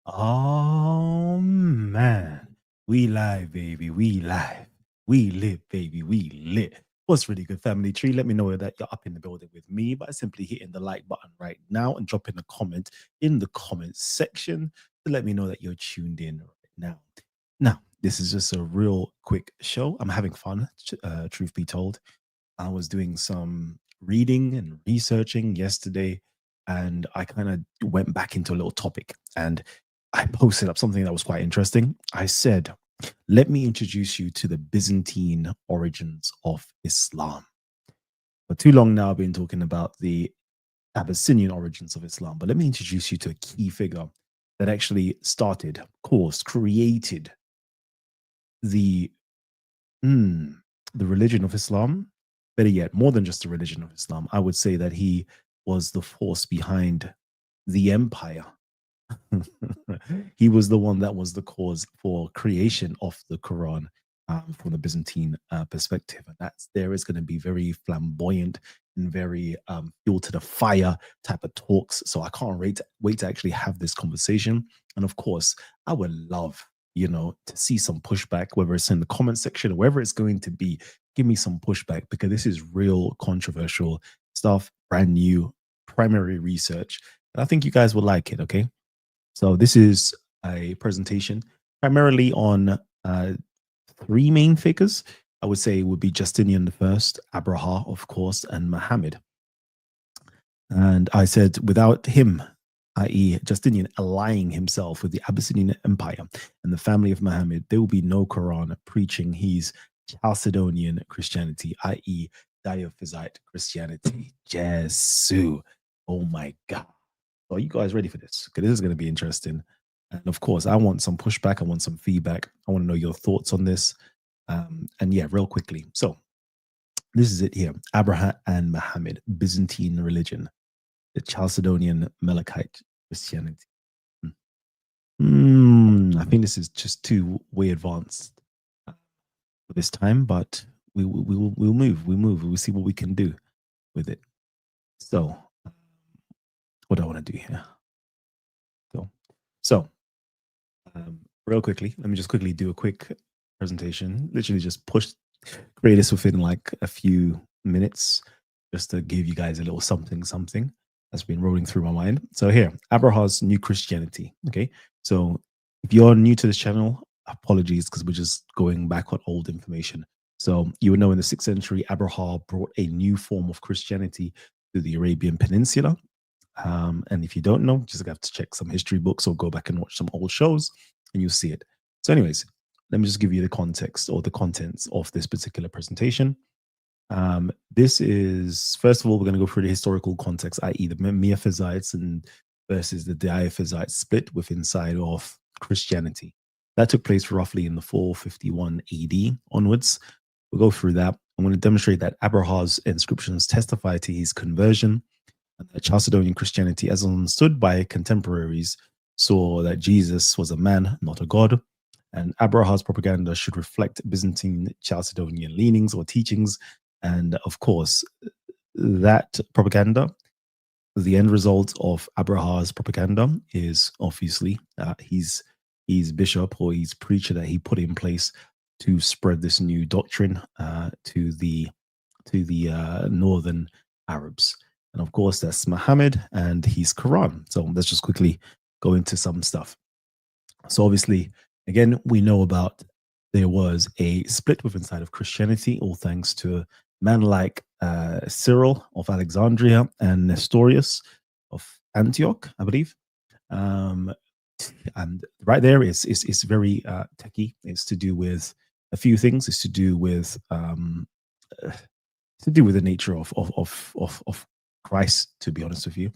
Oh man, we live, baby. We live. We live, baby. We lit. What's really good, family tree? Let me know that you're up in the building with me by simply hitting the like button right now and dropping a comment in the comment section to let me know that you're tuned in right now. Now, this is just a real quick show. I'm having fun, truth be told. I was doing some reading and researching yesterday, and I kind of went back into a little topic and I posted up something that was quite interesting. I said, let me introduce you to the Byzantine origins of Islam. For too long now, I've been talking about the Abyssinian origins of Islam, but let me introduce you to a key figure that actually started, of course, created the Mm, the religion of Islam, better yet, more than just the religion of Islam, I would say that he was the force behind the empire. He was the one that was the cause for creation of the Quran from the Byzantine perspective, and that's there is going to be very flamboyant and very fuel to the fire type of talks. So I can't wait to actually have this conversation. And of course, I would love to see some pushback, whether it's in the comment section or wherever it's going to be. Give me some pushback because this is real controversial stuff, brand new primary research. And I think you guys will like it. Okay. So this is a presentation primarily on three main figures. I would say would be Justinian the first, Abraha, of course, and Muhammad. And I said without him, i.e., Justinian allying himself with the Abyssinian Empire and the family of Muhammad, there will be no Quran preaching his Chalcedonian Christianity, i.e., Dyophysite Christianity. Jesu. Oh my God. Are you guys ready for this? Because this is going to be interesting. And of course, I want some pushback. I want some feedback. I want to know your thoughts on this. And yeah, real quickly. So this is it here. Abraha and Muhammad, Byzantine religion, the Chalcedonian Melekite Christianity. I think this is just too way advanced for this time, but we'll move. We move. We'll see what we can do with it. So, what do I want to do here? So, real quickly, let me just quickly do a quick presentation. Literally, just create this within like a few minutes, just to give you guys a little something that's been rolling through my mind. So here, Abraha's New Christianity. Okay, so if you're new to this channel, apologies because we're just going back on old information. So you would know in the 6th century, Abraha brought a new form of Christianity to the Arabian Peninsula. And if you don't know, just have to check some history books or go back and watch some old shows and you'll see it. So, anyways, let me just give you the context or the contents of this particular presentation. This is, first of all, we're going to go through the historical context, i.e., the Miaphysites and versus the Dyophysite split within inside of Christianity. That took place roughly in the 451 AD onwards. We'll go through that. I'm going to demonstrate that Abraha's inscriptions testify to his conversion. Chalcedonian Christianity, as understood by contemporaries, saw that Jesus was a man, not a god, and Abraha's propaganda should reflect Byzantine Chalcedonian leanings or teachings. And of course, that propaganda, the end result of Abraha's propaganda is obviously his bishop or his preacher that he put in place to spread this new doctrine to the northern Arabs. And of course, that's Muhammad and his Quran. So let's just quickly go into some stuff. So obviously, again, we know about there was a split within inside of Christianity, all thanks to a man like Cyril of Alexandria and Nestorius of Antioch, I believe. And right there is very techy. It's to do with a few things. It's to do with the nature of Christ, to be honest with you.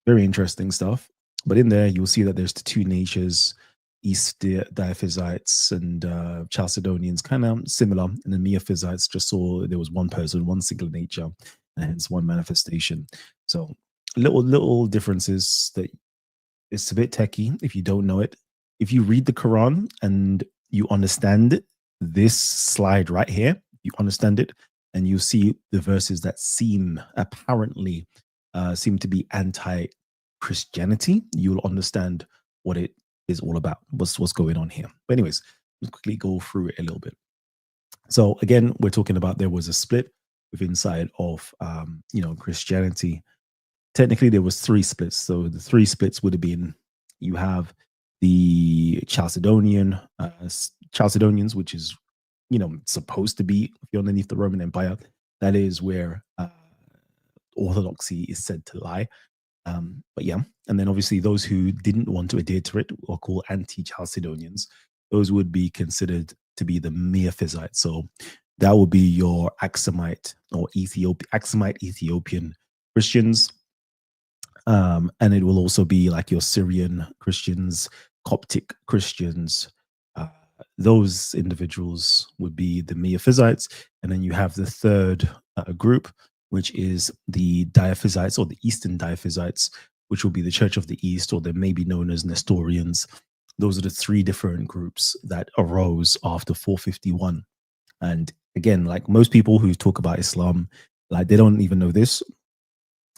Very interesting stuff. But in there, you'll see that there's the two natures, East Diaphysites and Chalcedonians, kind of similar. And the Miaphysites just saw there was one person, one single nature, and hence one manifestation. So little differences that it's a bit techy if you don't know it. If you read the Quran and you understand this slide right here, you understand it, and you see the verses that apparently seem to be anti-Christianity, you'll understand what it is all about. What's going on here? But anyways, let's quickly go through it a little bit. So again, we're talking about there was a split within inside of Christianity. Technically, there was three splits. So the three splits would have been, you have the Chalcedonians, which is supposed to be, if you're underneath the Roman Empire, that is where orthodoxy is said to lie. But yeah, and then obviously those who didn't want to adhere to it are called anti-Chalcedonians. Those would be considered to be the Miaphysites. So that would be your Aksumite or Aksumite Ethiopian Christians. And it will also be like your Syrian Christians, Coptic Christians. Those individuals would be the Miaphysites. And then you have the third group, which is the Dyophysites or the Eastern Dyophysites, which will be the Church of the East, or they may be known as Nestorians. Those are the three different groups that arose after 451. And again, like most people who talk about Islam, like they don't even know this,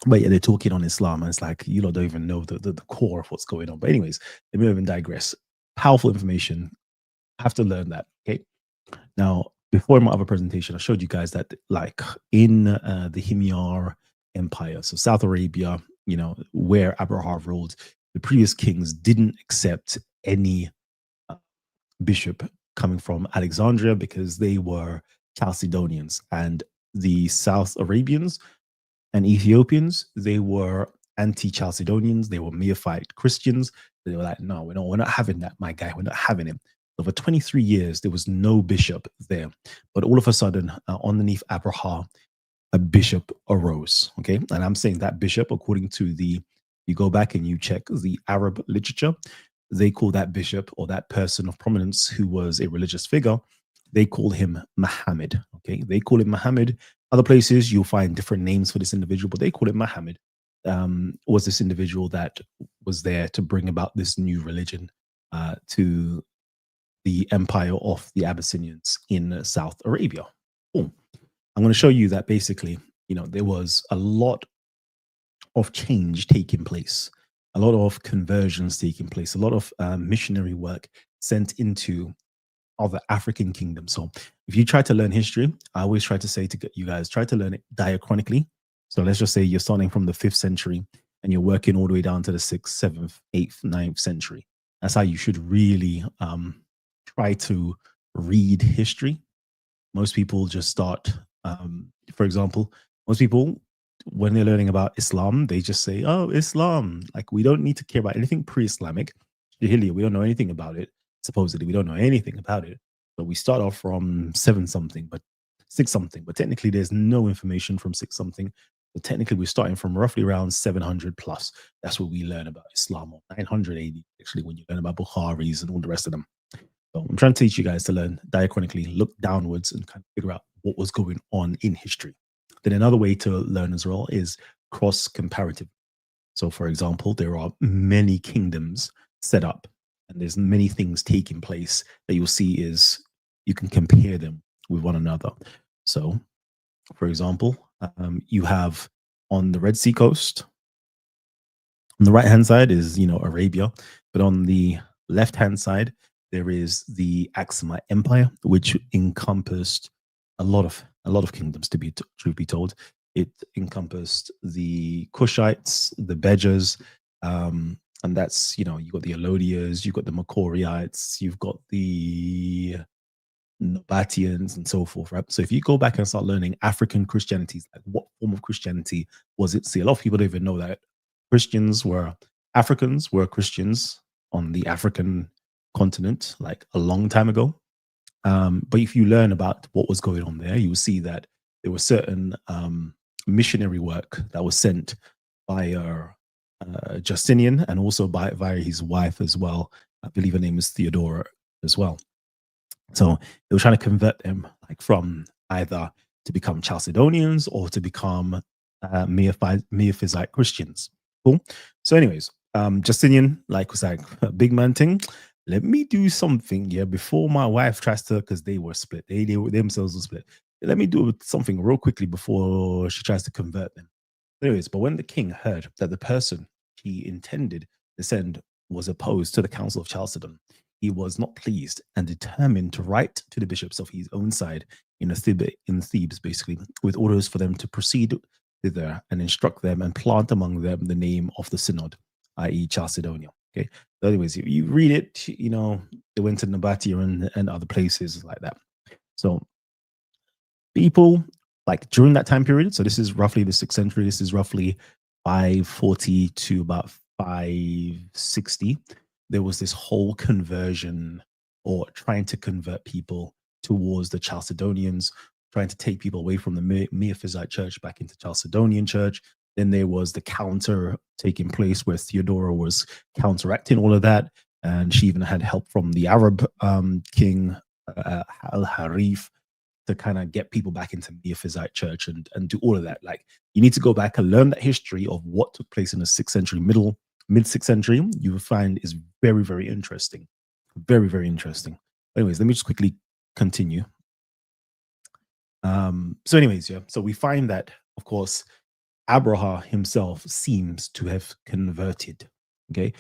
but yeah, they're talking on Islam, and it's like you lot don't even know the core of what's going on. But anyways, let me even digress. Powerful information. I have to learn that. Okay. Now, before my other presentation, I showed you guys that like in the Himyar Empire, so South Arabia, where Abraha ruled, the previous kings didn't accept any bishop coming from Alexandria because they were Chalcedonians, and the South Arabians and Ethiopians, they were anti-Chalcedonians. They were Miaphite Christians. They were like, no, we're not having that, my guy. We're not having it. Over 23 years, there was no bishop there. But all of a sudden, underneath Abraha, a bishop arose. Okay. And I'm saying that bishop, according to you go back and you check the Arab literature, they call that bishop or that person of prominence who was a religious figure, they call him Muhammad. Okay. They call him Muhammad. Other places you'll find different names for this individual, but they call it Muhammad. Was this individual that was there to bring about this new religion to the empire of the Abyssinians in South Arabia. Cool. I'm going to show you that basically, there was a lot of change taking place, a lot of conversions taking place, a lot of missionary work sent into other African kingdoms. So if you try to learn history, I always try to say to you guys, try to learn it diachronically. So let's just say you're starting from the 5th century and you're working all the way down to the 6th, 7th, 8th, 9th century. That's how you should really try to read history. Most people just start, for example, most people, when they're learning about Islam, they just say, oh, Islam. Like, we don't need to care about anything pre-Islamic. We don't know anything about it. Supposedly, we don't know anything about it. But we start off from 7 something, but 6 something. But technically, there's no information from 6 something. But technically, we're starting from roughly around 700 plus. That's what we learn about Islam, or 900 AD, actually, when you learn about Bukharis and all the rest of them. So I'm trying to teach you guys to learn diachronically, look downwards and kind of figure out what was going on in history. Then another way to learn as well is cross-comparative. So, for example, there are many kingdoms set up, and there's many things taking place that you'll see is you can compare them with one another. So, for example, you have on the Red Sea coast, on the right-hand side is, Arabia, but on the left-hand side, there is the Aksumite Empire, which encompassed a lot of kingdoms. Truth be told, it encompassed the Kushites, the Bejas, and that's you got the Elodias, you've got the Makorites, you've got the Nabateans, and so forth. Right. So if you go back and start learning African Christianity, like what form of Christianity was it? See, a lot of people don't even know that Africans were Christians on the African continent like a long time ago. But if you learn about what was going on there, you'll see that there was certain missionary work that was sent by Justinian and also via his wife as well. I believe her name is Theodora as well. So they were trying to convert them like from either to become Chalcedonians or to become Miaphysite Christians. Cool. So anyways, Justinian was like a big man thing. Let me do something before my wife tries to, because they were split. They themselves were split. Let me do something real quickly before she tries to convert them. Anyways, but when the king heard that the person he intended to send was opposed to the Council of Chalcedon. He was not pleased and determined to write to the bishops of his own side in Thebes, basically, with orders for them to proceed thither and instruct them and plant among them the name of the synod, i.e., Chalcedonia. Okay. So anyways, you read it, they went to Nabatea and other places like that. So people like during that time period, so this is roughly the 6th century, this is roughly 540 to about 560, there was this whole conversion or trying to convert people towards the Chalcedonians, trying to take people away from the Miaphysite church back into Chalcedonian church. Then there was the counter taking place where Theodora was counteracting all of that. And she even had help from the Arab king, Al-Harif, to kind of get people back into Miaphysite church and do all of that. Like, you need to go back and learn that history of what took place in the 6th century, mid-6th century. You will find is very, very interesting. Very, very interesting. Anyways, let me just quickly continue. So anyways, yeah. So we find that, of course, Abraha himself seems to have converted. Okay.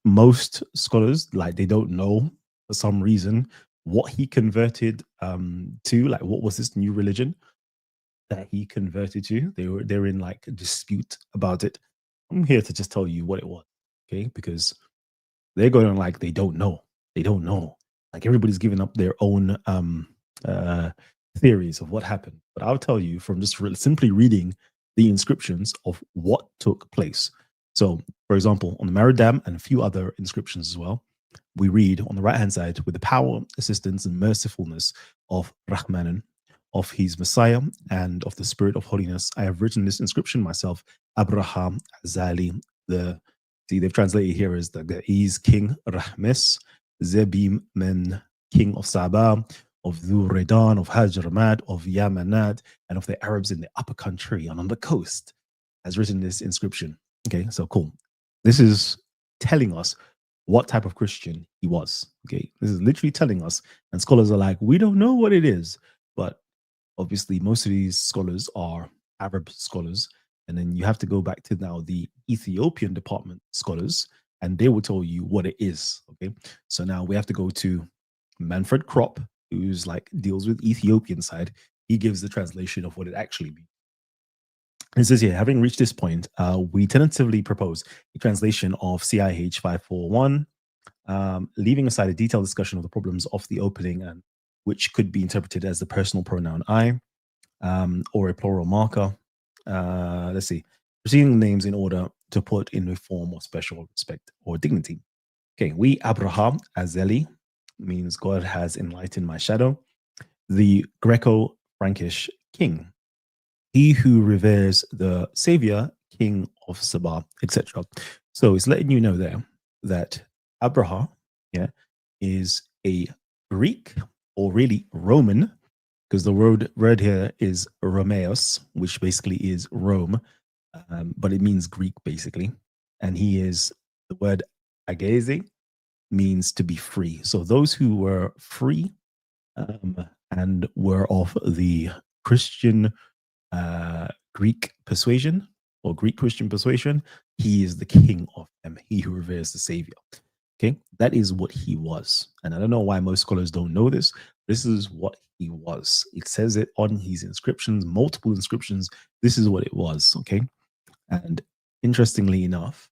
Most scholars, like, they don't know for some reason what he converted to, like what was this new religion that he converted to. They're in like a dispute about it. I'm here to just tell you what it was, okay? Because they're going on like they don't know. They don't know. Like, everybody's giving up their own theories of what happened. But I'll tell you from just simply reading the inscriptions of what took place. So, for example, on the Maridam and a few other inscriptions as well, we read on the right-hand side, with the power, assistance, and mercifulness of Rahmanan, of his Messiah, and of the Spirit of holiness, I have written this inscription myself, Abraha Azali. They've translated here as the Ga'iz King Rahmes, Zebim Men King of Saba, of Dhur-Redan, of Hajramad, of Yamanat, and of the Arabs in the upper country and on the coast, has written this inscription. Okay, so cool. This is telling us what type of Christian he was. Okay, this is literally telling us, and scholars are like, we don't know what it is, but obviously most of these scholars are Arab scholars, and then you have to go back to now the Ethiopian department scholars, and they will tell you what it is. Okay, so now we have to go to Manfred Kropp, who's like deals with Ethiopian side. He gives the translation of what it actually means. It says here, having reached this point, we tentatively propose a translation of CIH 541, leaving aside a detailed discussion of the problems of the opening, and which could be interpreted as the personal pronoun I, or a plural marker. Let's see, proceeding names in order to put in a form of special respect or dignity. Okay, we Abraha Azeli means God has enlightened my shadow. The Greco-Frankish king, he who reveres the savior, king of Saba, etc. So it's letting you know there that Abraha, yeah, is a Greek, or really Roman, because the word here is Romeos, which basically is Rome, but it means Greek basically. And he is, the word ageze means to be free. So those who were free and were of the Christian Greek persuasion or Greek Christian persuasion, he is the king of them, he who reveres the savior. Okay, that is what he was. And I don't know why most scholars don't know this. This is what he was. It says it on his inscriptions, multiple inscriptions. This is what it was. Okay, and interestingly enough,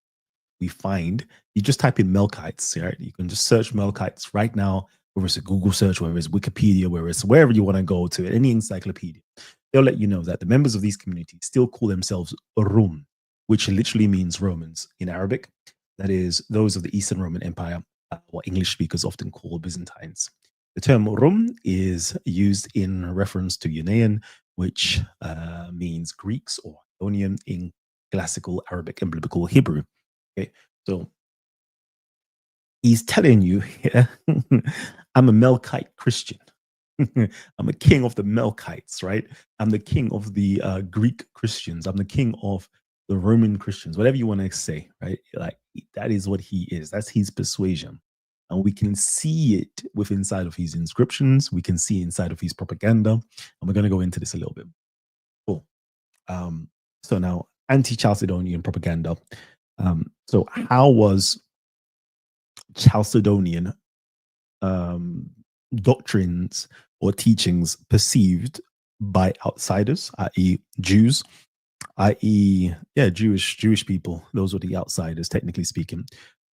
we find, you just type in Melkites, right? You can just search Melkites right now, whether it's a Google search, whether it's Wikipedia, whether it's wherever you want to go to, any encyclopedia. They'll let you know that the members of these communities still call themselves Rum, which literally means Romans in Arabic. That is, those of the Eastern Roman Empire, what English speakers often call Byzantines. The term Rum is used in reference to Yunaean, which means Greeks or Ionian in classical Arabic and biblical Hebrew. Okay, so he's telling you here, I'm a Melkite Christian. I'm a king of the Melkites, right? I'm the king of the Greek Christians. I'm the king of the Roman Christians, whatever you want to say, right? Like, that is what he is. That's his persuasion. And we can see it within inside of his inscriptions. We can see inside of his propaganda. And we're going to go into this a little bit. Cool. So now, anti-Chalcedonian propaganda. So how was Chalcedonian um, doctrines or teachings perceived by outsiders, i.e., Jews, i.e., yeah, Jewish people. Those were the outsiders, technically speaking.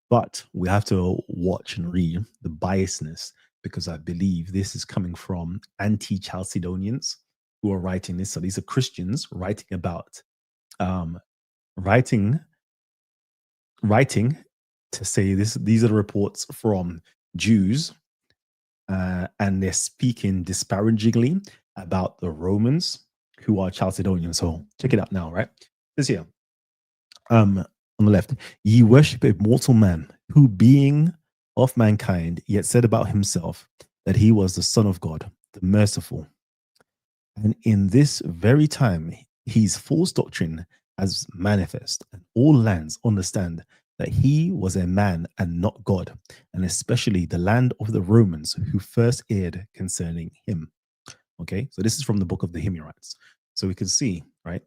But we have to watch and read the biasness because I believe this is coming from anti-Chalcedonians who are writing this. So these are Christians writing about um, writing writing to say this. These are the reports from Jews, and they're speaking disparagingly about the Romans who are Chalcedonians. So check it out now, right? This here, on the left, ye worship a mortal man who, being of mankind, yet said about himself that he was the Son of God, the merciful. And in this very time, his false doctrine has manifest, and all lands understand that he was a man and not God, and especially the land of the Romans who first erred concerning him. Okay, so this is from the book of the Himyarites. So we can see, right?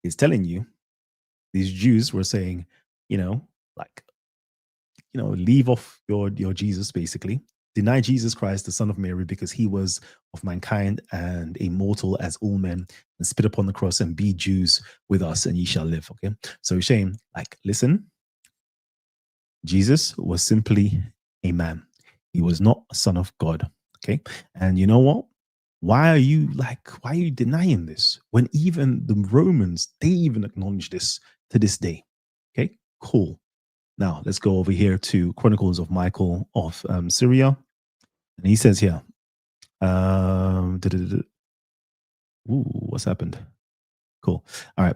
It's telling you these Jews were saying, you know, like, leave off your Jesus, basically. Deny Jesus Christ, the Son of Mary, because he was of mankind and a mortal as all men, and spit upon the cross and be Jews with us, and ye shall live. Okay. So he's saying, like, listen, Jesus was simply a man. He was not a son of God. Okay. And you know what? Why are you denying this when even the Romans, they even acknowledge this to this day? Okay, cool. Now let's go over here to Chronicles of Michael of Syria. And he says here, what's happened? Cool. All right.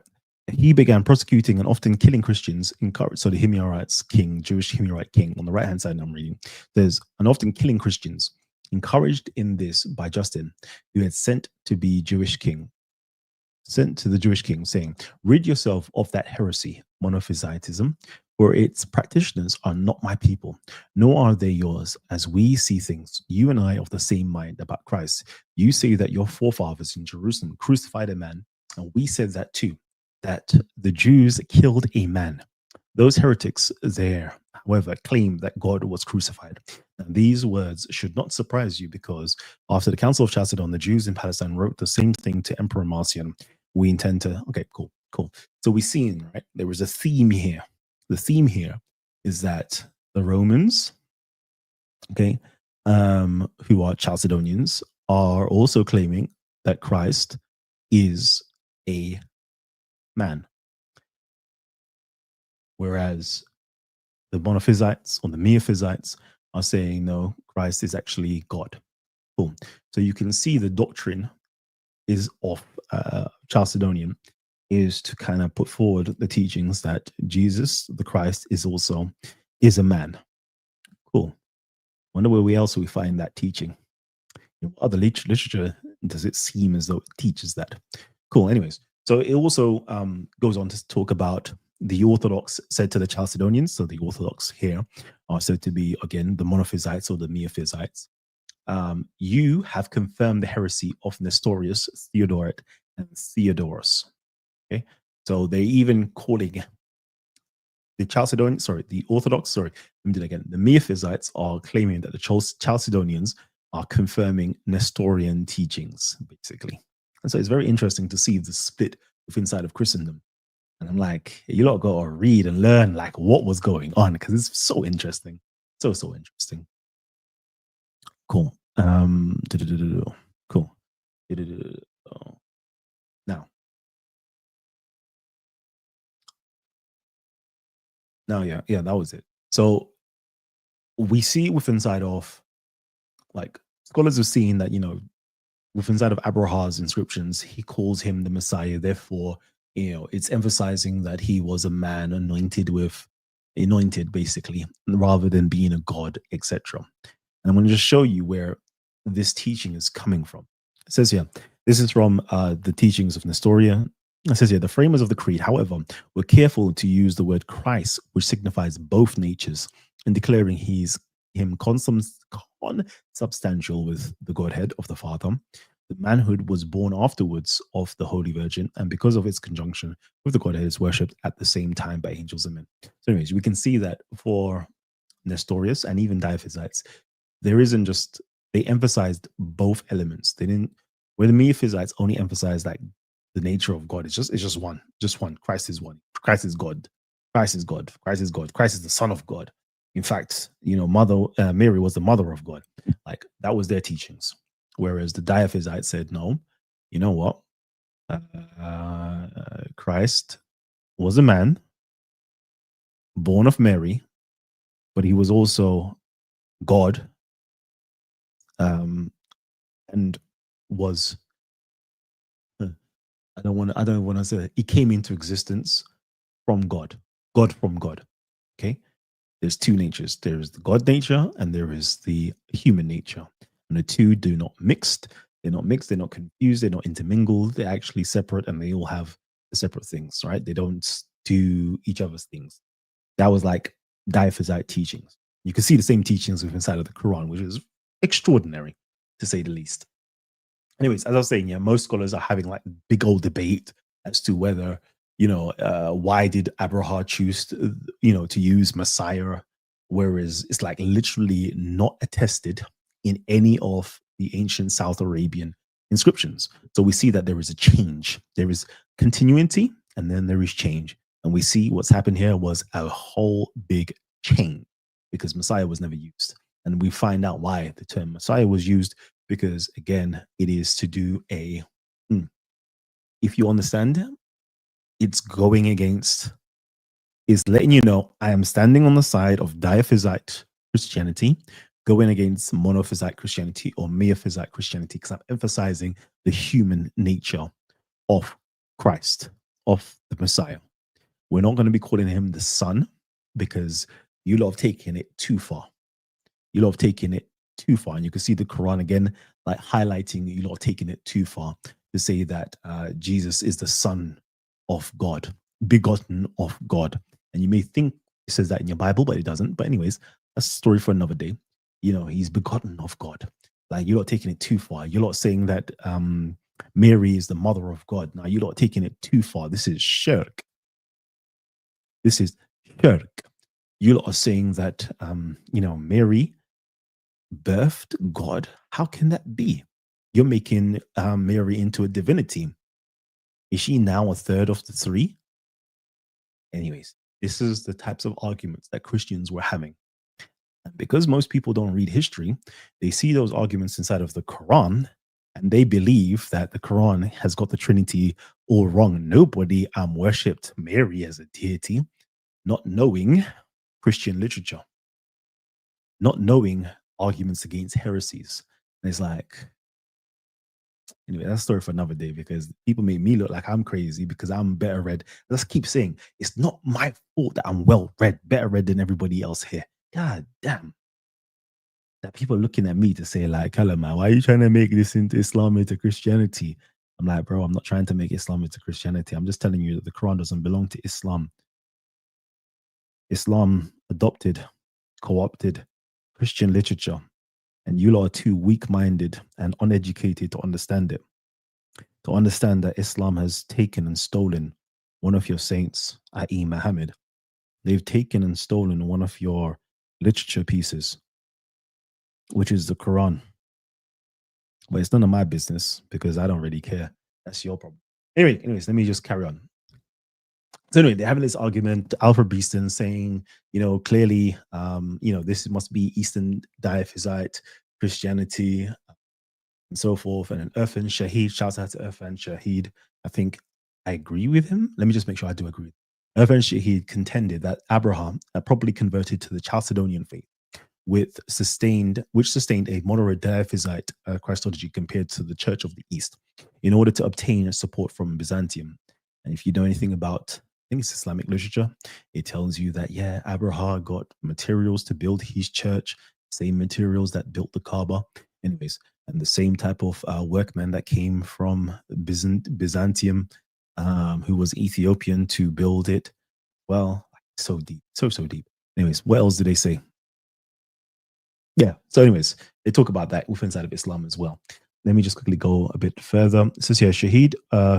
He began prosecuting and often killing Christians. So the Himyarites king, Jewish Himyarite king, on the right hand side, I'm reading, there's and often killing Christians, encouraged in this by Justin, who had sent to the Jewish king, saying, rid yourself of that heresy, monophysitism, for its practitioners are not my people, nor are they yours. As we see things, you and I are of the same mind about Christ. You say that your forefathers in Jerusalem crucified a man, and we said that too, that the Jews killed a man. Those heretics there, however, claim that God was crucified. And these words should not surprise you, because after the Council of Chalcedon, the Jews in Palestine wrote the same thing to Emperor Marcion. We intend to, okay, cool. So we've seen, right, there was a theme here. The theme here is that the Romans, okay, who are Chalcedonians, are also claiming that Christ is a man. Whereas the Monophysites or the Miaphysites are saying, no, Christ is actually God. Boom. So you can see the doctrine is of Chalcedonian is to kind of put forward the teachings that Jesus, the Christ, is a man. Cool. Wonder where else we find that teaching. In what other literature does it seem as though it teaches that? Cool. Anyways, so it also goes on to talk about the Orthodox said to the Chalcedonians. So the Orthodox here are said to be, again, the Monophysites or the Miaphysites. You have confirmed the heresy of Nestorius, Theodoret, and Theodorus. Okay, so they even calling the Orthodox, let me do it again. The Miaphysites are claiming that the Chalcedonians are confirming Nestorian teachings, basically. And so it's very interesting to see the split inside of Christendom. And I'm like, you lot got to read and learn like what was going on, because it's so interesting. So interesting. Cool. Cool. Now, yeah, that was it. So we see within inside of, like, scholars have seen that, within inside of Abraha's inscriptions, he calls him the Messiah. Therefore, it's emphasizing that he was a man anointed, basically, rather than being a god, etc. And I'm going to just show you where this teaching is coming from. It says here, this is from the teachings of Nestoria. It says here, the framers of the creed, however, were careful to use the word Christ, which signifies both natures, in declaring him consubstantial with the Godhead of the Father. The manhood was born afterwards of the Holy Virgin, and because of its conjunction with the Godhead, is worshipped at the same time by angels and men. So anyways, we can see that for Nestorius, and even Diophysites, there isn't just they emphasized both elements. They didn't where the Miaphysites only emphasized like the nature of God. It's just one. Just one. Christ is one. Christ is God. Christ is God. Christ is God. Christ is the Son of God. In fact, Mother Mary was the mother of God. Like that was their teachings. Whereas the Diophysites said, no, you know what? Christ was a man born of Mary, but he was also God, and was I don't want to say that. He came into existence from God. God from God. Okay. There's two natures. There's the God nature and there is the human nature. And the two do not mixed. They're not mixed, they're not confused, they're not intermingled, they're actually separate and they all have separate things, right? They don't do each other's things. That was like Dyophysite teachings. You can see the same teachings within inside of the Quran, which is extraordinary to say the least. Anyways, as I was saying, yeah, most scholars are having like big old debate as to whether, why did Abraha choose to use Messiah, whereas it's like literally not attested in any of the ancient South Arabian inscriptions. So we see that there is a change. There is continuity and then there is change. And we see what's happened here was a whole big change because Messiah was never used. And we find out why the term Messiah was used because, again, it is to do if you understand, it's going against, is letting you know I am standing on the side of Dyophysite Christianity, going against monophysite Christianity or Miaphysite Christianity, because I'm emphasizing the human nature of Christ, of the Messiah. We're not going to be calling him the Son because you lot have taken it too far. You lot have taken it too far. And you can see the Quran again, like highlighting you lot taking it too far to say that Jesus is the Son of God, begotten of God. And you may think it says that in your Bible, but it doesn't. But anyways, that's a story for another day. He's begotten of God. Like you're not taking it too far. You're not saying that Mary is the mother of God. Now you're not taking it too far. This is shirk. This is shirk. You lot are saying that Mary birthed God. How can that be? You're making Mary into a divinity. Is she now a third of the three? Anyways, this is the types of arguments that Christians were having. And because most people don't read history, they see those arguments inside of the Quran and they believe that the Quran has got the Trinity all wrong. Nobody worshipped Mary as a deity, not knowing Christian literature, not knowing arguments against heresies. And it's like, anyway, that's a story for another day because people make me look like I'm crazy because I'm better read. Let's keep saying it's not my fault that I'm well read, better read than everybody else here. God damn. That people are looking at me to say, like, hello, man, why are you trying to make this into Islam into Christianity? I'm like, bro, I'm not trying to make Islam into Christianity. I'm just telling you that the Quran doesn't belong to Islam. Islam adopted, co-opted Christian literature, and you lot are too weak-minded and uneducated to understand it. To understand that Islam has taken and stolen one of your saints, i.e. Muhammad. They've taken and stolen one of your literature pieces, which is the Quran. But it's none of my business because I don't really care. That's your problem. Anyways, let me just carry on. So anyway, they're having this argument, Alfred Beeston saying, clearly, this must be Eastern Dyophysite Christianity and so forth. And then Irfan Shahid, shouts out to Irfan Shahid. I think I agree with him. Let me just make sure I do agree. Irfan Shahid contended that Abraham probably converted to the Chalcedonian faith, which sustained a moderate Dyophysite Christology compared to the Church of the East, in order to obtain support from Byzantium. And if you know anything about, I think it's Islamic literature, it tells you that, yeah, Abraha got materials to build his church, same materials that built the Kaaba. Anyways, and the same type of workman that came from Byzantium, who was Ethiopian to build it. Well, so deep, so deep. Anyways, what else did they say? Yeah. So, anyways, they talk about that within inside of Islam as well. Let me just quickly go a bit further. It says here, Shahid,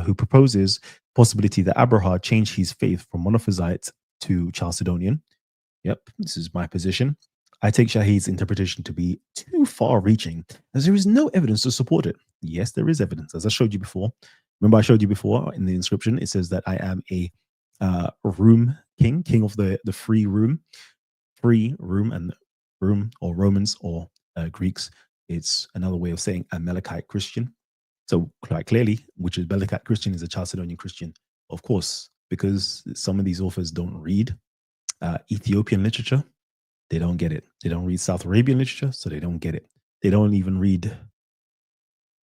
who proposes possibility that Abraha changed his faith from monophysite to Chalcedonian. Yep, this is my position. I take Shahid's interpretation to be too far reaching, as there is no evidence to support it. Yes, there is evidence, as I showed you before. Remember, I showed you before in the inscription, it says that I am a room king, king of the free room, and room or Romans or Greeks. It's another way of saying a Melechite Christian. So quite clearly, which is Melechite Christian is a Chalcedonian Christian, of course, because some of these authors don't read Ethiopian literature. They don't get it. They don't read South Arabian literature, so they don't get it. They don't even read.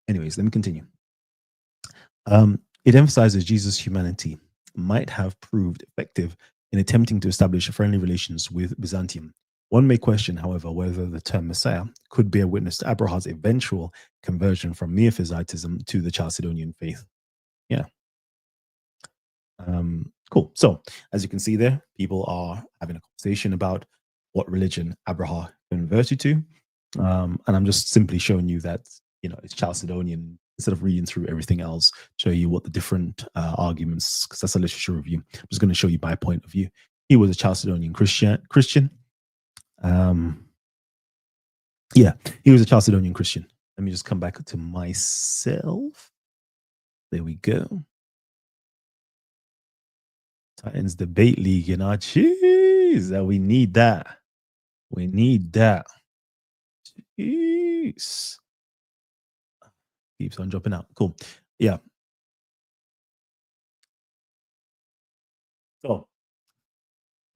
Anyways, let me continue. It emphasizes Jesus' humanity might have proved effective in attempting to establish friendly relations with Byzantium. One may question, however, whether the term Messiah could bear witness to Abraha's eventual conversion from Miaphysitism to the Chalcedonian faith. Yeah. Cool. So, as you can see there, people are having a conversation about what religion Abraha converted to. And I'm just simply showing you that, it's Chalcedonian instead of reading through everything else, show you what the different arguments, because that's a literature review. I'm just going to show you my point of view. He was a Chalcedonian Christian. Yeah, he was a Chalcedonian Christian. Let me just come back to myself. There we go. Titans Debate League, Jeez, we need that. We need that. Jeez. Keeps on dropping out. Cool. Yeah. So,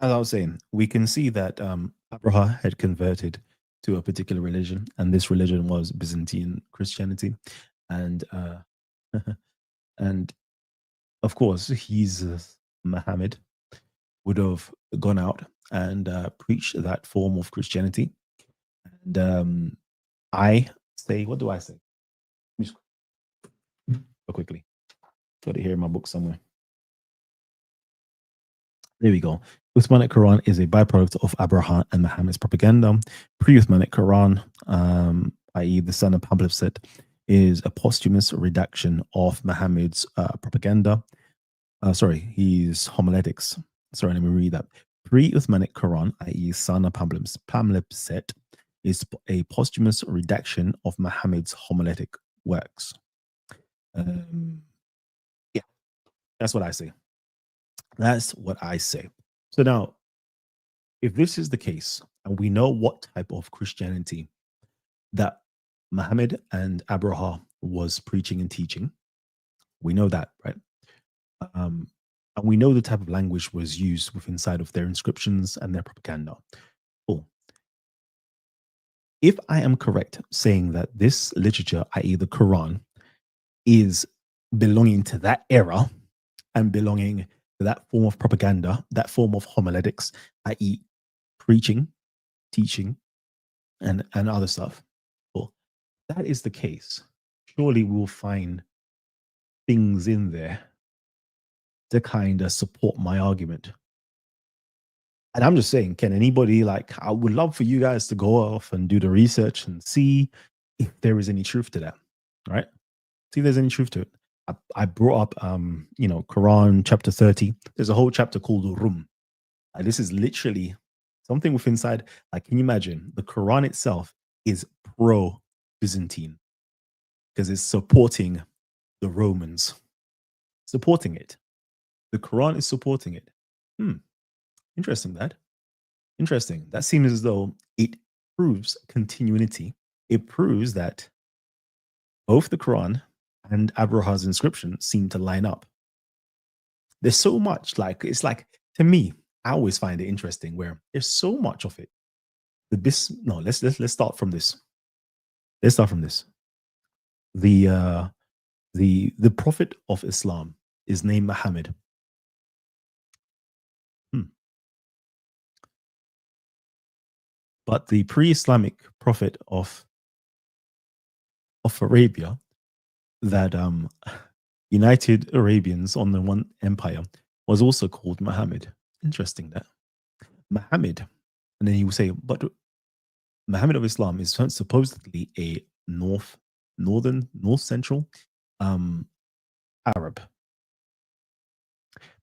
as I was saying, we can see that Abraha had converted to a particular religion, and this religion was Byzantine Christianity. And and of course, he's Muhammad would have gone out and preached that form of Christianity. And I say, what do I say? Just quickly, got it here in my book somewhere. There we go. Uthmanic Quran is a byproduct of Abraha and Muhammad's propaganda. Pre-Uthmanic Quran, i.e., the son of Pamphlet, is a posthumous redaction of Muhammad's propaganda. His homiletics. Sorry, let me read that. Pre-Uthmanic Quran, i.e., son of Pamphlet, is a posthumous redaction of Muhammad's homiletic works. Yeah, that's what I say. That's what I say. So now, if this is the case, and we know what type of Christianity that Muhammad and Abraha was preaching and teaching, we know that, right? And we know the type of language was used within inside of their inscriptions and their propaganda. Cool. If I am correct saying that this literature, i.e., the Quran, is belonging to that era and belonging to that form of propaganda, that form of homiletics, i.e., preaching, teaching, and other stuff. Well, that is the case. Surely we'll find things in there to kind of support my argument. And I'm just saying, can anybody, I would love for you guys to go off and do the research and see if there is any truth to that, right? See if there's any truth to it. I brought up, Quran chapter 30. There's a whole chapter called Rum. This is literally something with inside. Can you imagine? The Quran itself is pro-Byzantine because it's supporting the Romans, supporting it. The Quran is supporting it. Interesting, that. Interesting. That seems as though it proves continuity. It proves that both the Quran and Abraha's inscription seem to line up. There's so much, to me, I always find it interesting where there's so much of it. Let's start from this. Let's start from this. The prophet of Islam is named Muhammad. But the pre-Islamic prophet of Arabia that united Arabians on the one empire was also called Muhammad. Interesting that. Muhammad. And then you will say, but Muhammad of Islam is supposedly a north central Arab.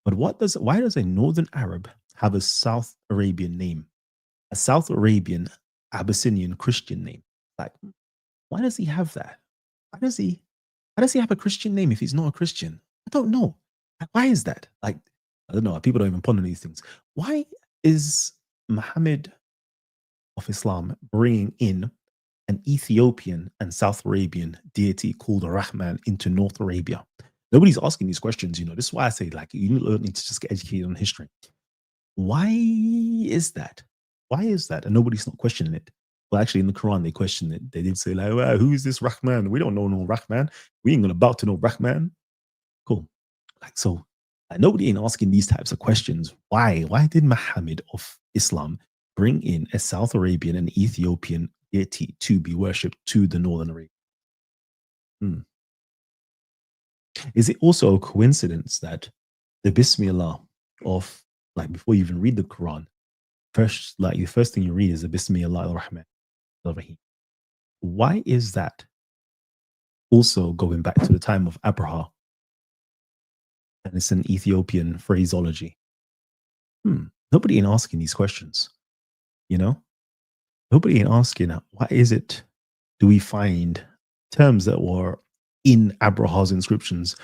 But why does a northern Arab have a South Arabian name? A South Arabian Abyssinian Christian name. Like, why does he have that? Why does he? Why does he have a Christian name if he's not a Christian? I don't know. Like, why is that? Like, I don't know. People don't even ponder these things. Why is Muhammad of Islam bringing in an Ethiopian and South Arabian deity called Rahman into North Arabia? Nobody's asking these questions. This is why I say, like, you don't need to just get educated on history. Why is that? Why is that? And nobody's not questioning it. Well, actually, in the Quran, they question it. They did say, like, well, who is this Rahman? We don't know no Rahman. We ain't gonna about to know Rahman. Cool. Like, so nobody ain't asking these types of questions. Why? Why did Muhammad of Islam bring in a South Arabian and Ethiopian deity to be worshipped to the Northern Arabia? Hmm. Is it also a coincidence that the Bismillah of, like, before you even read the Quran, first, like, the first thing you read is the Bismillah ar-Rahman ar-Rahim? Why is that also going back to the time of Abraha? And it's an Ethiopian phraseology. Nobody ain't asking these questions, you know? Nobody ain't asking, why is it do we find terms that were in Abraha's inscriptions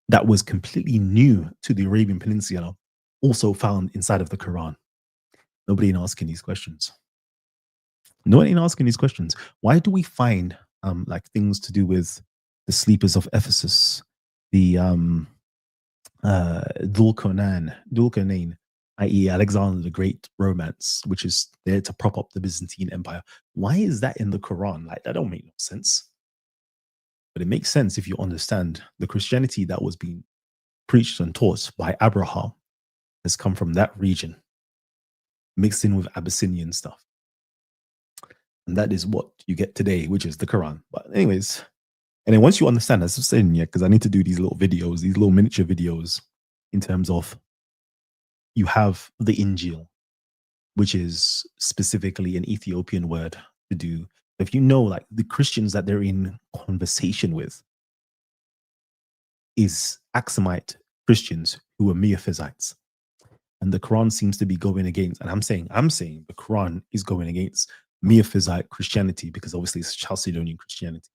that was completely new to the Arabian Peninsula, also found inside of the Quran? Nobody ain't asking these questions. Nobody ain't asking these questions. Why do we find like things to do with the sleepers of Ephesus, the Dulkarnain, i.e., Alexander the Great romance, which is there to prop up the Byzantine Empire? Why is that in the Quran? Like, that don't make no sense. But it makes sense if you understand the Christianity that was being preached and taught by Abraham has come from that region, mixed in with Abyssinian stuff. And that is what you get today, which is the Quran. But anyways, and then once you understand, as I'm saying, yeah, because I need to do these little videos, these little miniature videos, in terms of you have the Injil, which is specifically an Ethiopian word to do. If you know, like, the Christians that they're in conversation with is Aksumite Christians who are Miaphysites. And the Quran seems to be going against, and I'm saying the Quran is going against Miaphysite Christianity, because obviously it's Chalcedonian Christianity.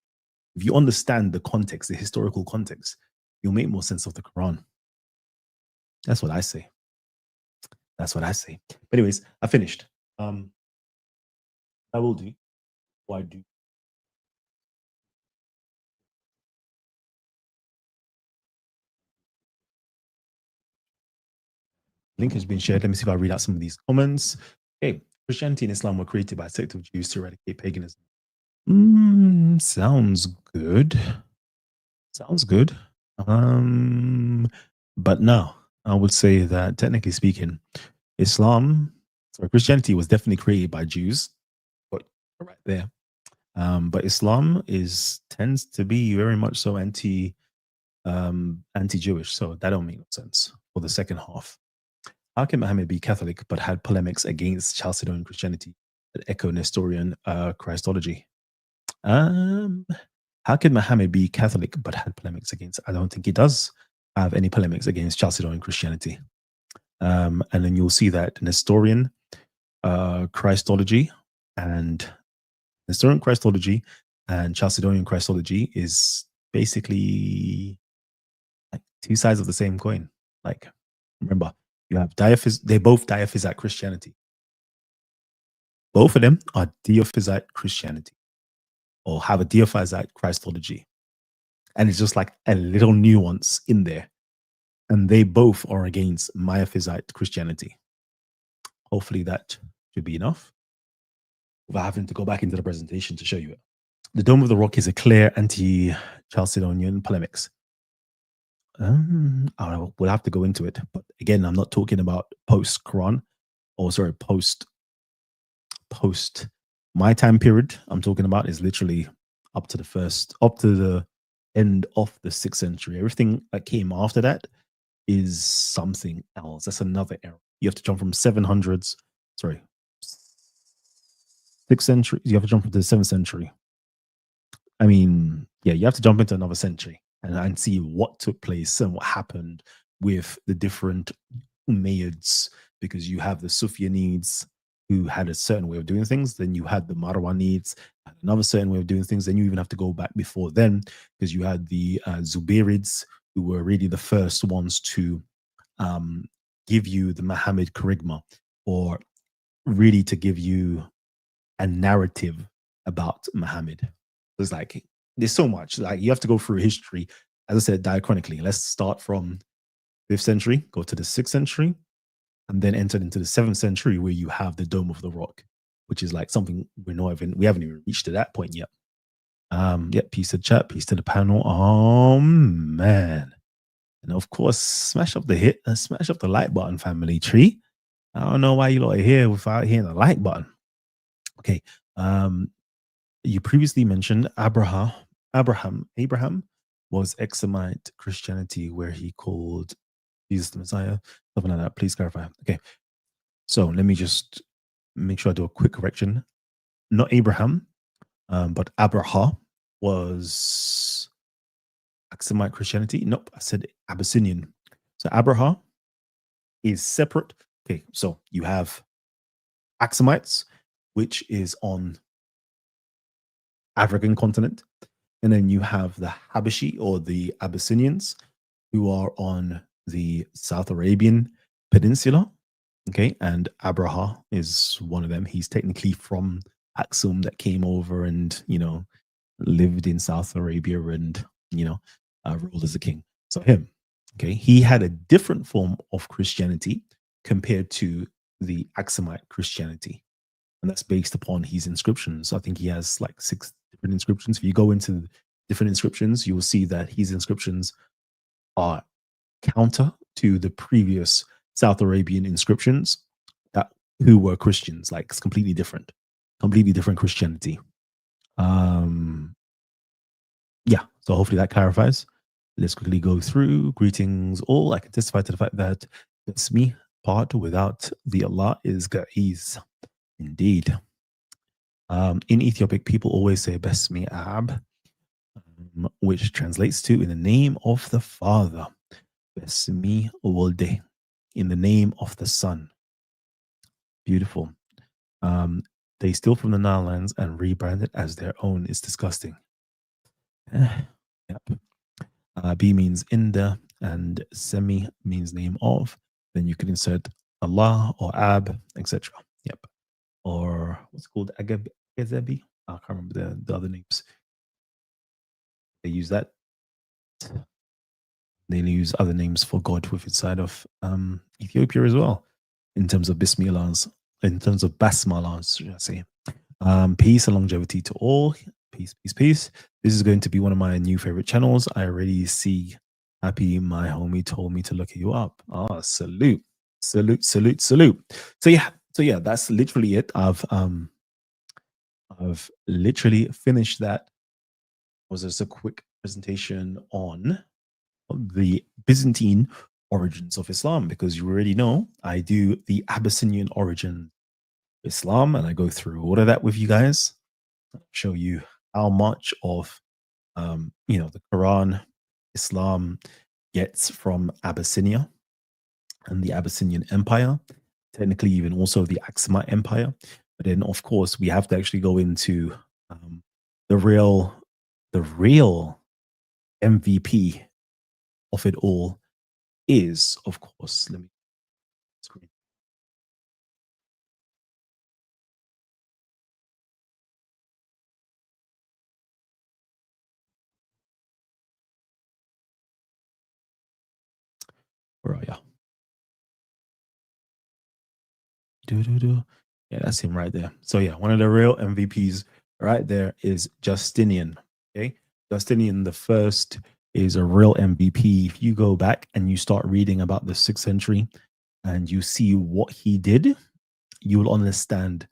If you understand the context, the historical context, you'll make more sense of the Quran. That's what I say. That's what I say. But anyways, I finished. I will do what I do. Link has been shared. Let me see if I read out some of these comments. Okay. Christianity and Islam were created by a sect of Jews to eradicate paganism. Sounds good. Sounds good. But no, I would say that technically speaking, Christianity was definitely created by Jews, but right there. But Islam tends to be very much so anti-Jewish, so that don't make no sense for the second half. How can Muhammad be Catholic but had polemics against Chalcedonian Christianity that echo Nestorian Christology? How can Muhammad be Catholic but had polemics against? I don't think he does have any polemics against Chalcedonian Christianity. And then you'll see that Nestorian Christology and Chalcedonian Christology is basically like two sides of the same coin. Like, remember, you have they're both Dyophysite Christianity. Both of them are Dyophysite Christianity, or have a Dyophysite Christology. And it's just like a little nuance in there. And they both are against Miaphysite Christianity. Hopefully that should be enough without having to go back into the presentation to show you it. The Dome of the Rock is a clear anti-Chalcedonian polemics. We'll have to go into it. But again, I'm not talking about post-Quran, or sorry, post my time period. I'm talking about is literally up to the end of the 6th century. Everything that came after that is something else. That's another era. You have to jump from 6th century. You have to jump into the 7th century. I mean, yeah, you have to jump into another century and see what took place and what happened with the different Umayyads, because you have the Sufyanids, who had a certain way of doing things. Then you had the Marwanids, had another certain way of doing things. Then you even have to go back before then, because you had the Zubairids, who were really the first ones to um, give you the Muhammad charisma, or really to give you a narrative about Muhammad. It's like there's so much. Like you have to go through history, as I said, diachronically. Let's start from 5th century, go to the 6th century, and then entered into the 7th century, where you have the Dome of the Rock, which is like something we haven't even reached to that point yet. Yeah, peace to the chat, peace to the panel. Oh man. And of course, smash up the hit and smash up the like button, family tree. I don't know why you lot are here without hitting the like button. Okay. You previously mentioned Abraham was Examite Christianity, where he called Jesus the Messiah, something like that. Please clarify. Okay. So let me just make sure I do a quick correction. Not Abraham, but Abraha was Examite Christianity. Nope, I said Abyssinian. So Abraha is separate. Okay, so you have Axumites, which is on African continent, and then you have the Habashi or the Abyssinians, who are on the South Arabian Peninsula. Okay, and Abraha is one of them. He's technically from Aksum, that came over and lived in South Arabia and ruled as a king. So him, okay, he had a different form of Christianity compared to the Aksumite Christianity, and that's based upon his inscriptions. I think he has like 6 different inscriptions. If you go into different inscriptions, you will see that his inscriptions are counter to the previous South Arabian inscriptions that who were Christians. Like it's completely different Christianity. Yeah, so hopefully that clarifies. Let's quickly go through. Greetings all. I can testify to the fact that it's me part without the Allah is Ga'iz. Indeed. In Ethiopic, people always say Besmi Ab, which translates to in the name of the Father. Besmi Wolde, in the name of the Son. Beautiful. They steal from the Nile lands and rebrand it as their own. It's disgusting. Yep. B means in the, and Semi means name of. Then you can insert Allah or Ab, etc. Yep. Or what's called Agazebi. I can't remember the other names. They use that. They use other names for God with inside of Ethiopia as well, in terms of Bismillahs, in terms of Basmalahs, should I say. Peace and longevity to all. Peace, peace, peace. This is going to be one of my new favorite channels. I already see Happy, my homie, told me to look you up. Ah, salute, salute, salute, salute. So yeah, that's literally it. I've literally finished that. Was just a quick presentation on the Byzantine origins of Islam, because you already know I do the Abyssinian origin of Islam, and I go through all of that with you guys. I'll show you how much of the Quran, Islam gets from Abyssinia and the Abyssinian Empire, technically even also the Aksumite Empire. But then, of course, we have to actually go into the real MVP of it all is, of course, let me screen. Where are you? Yeah, that's him right there. So yeah, one of the real MVPs right there is Justinian. Okay, Justinian the first is a real MVP. If you go back and you start reading about the 6th century and you see what he did, you will understand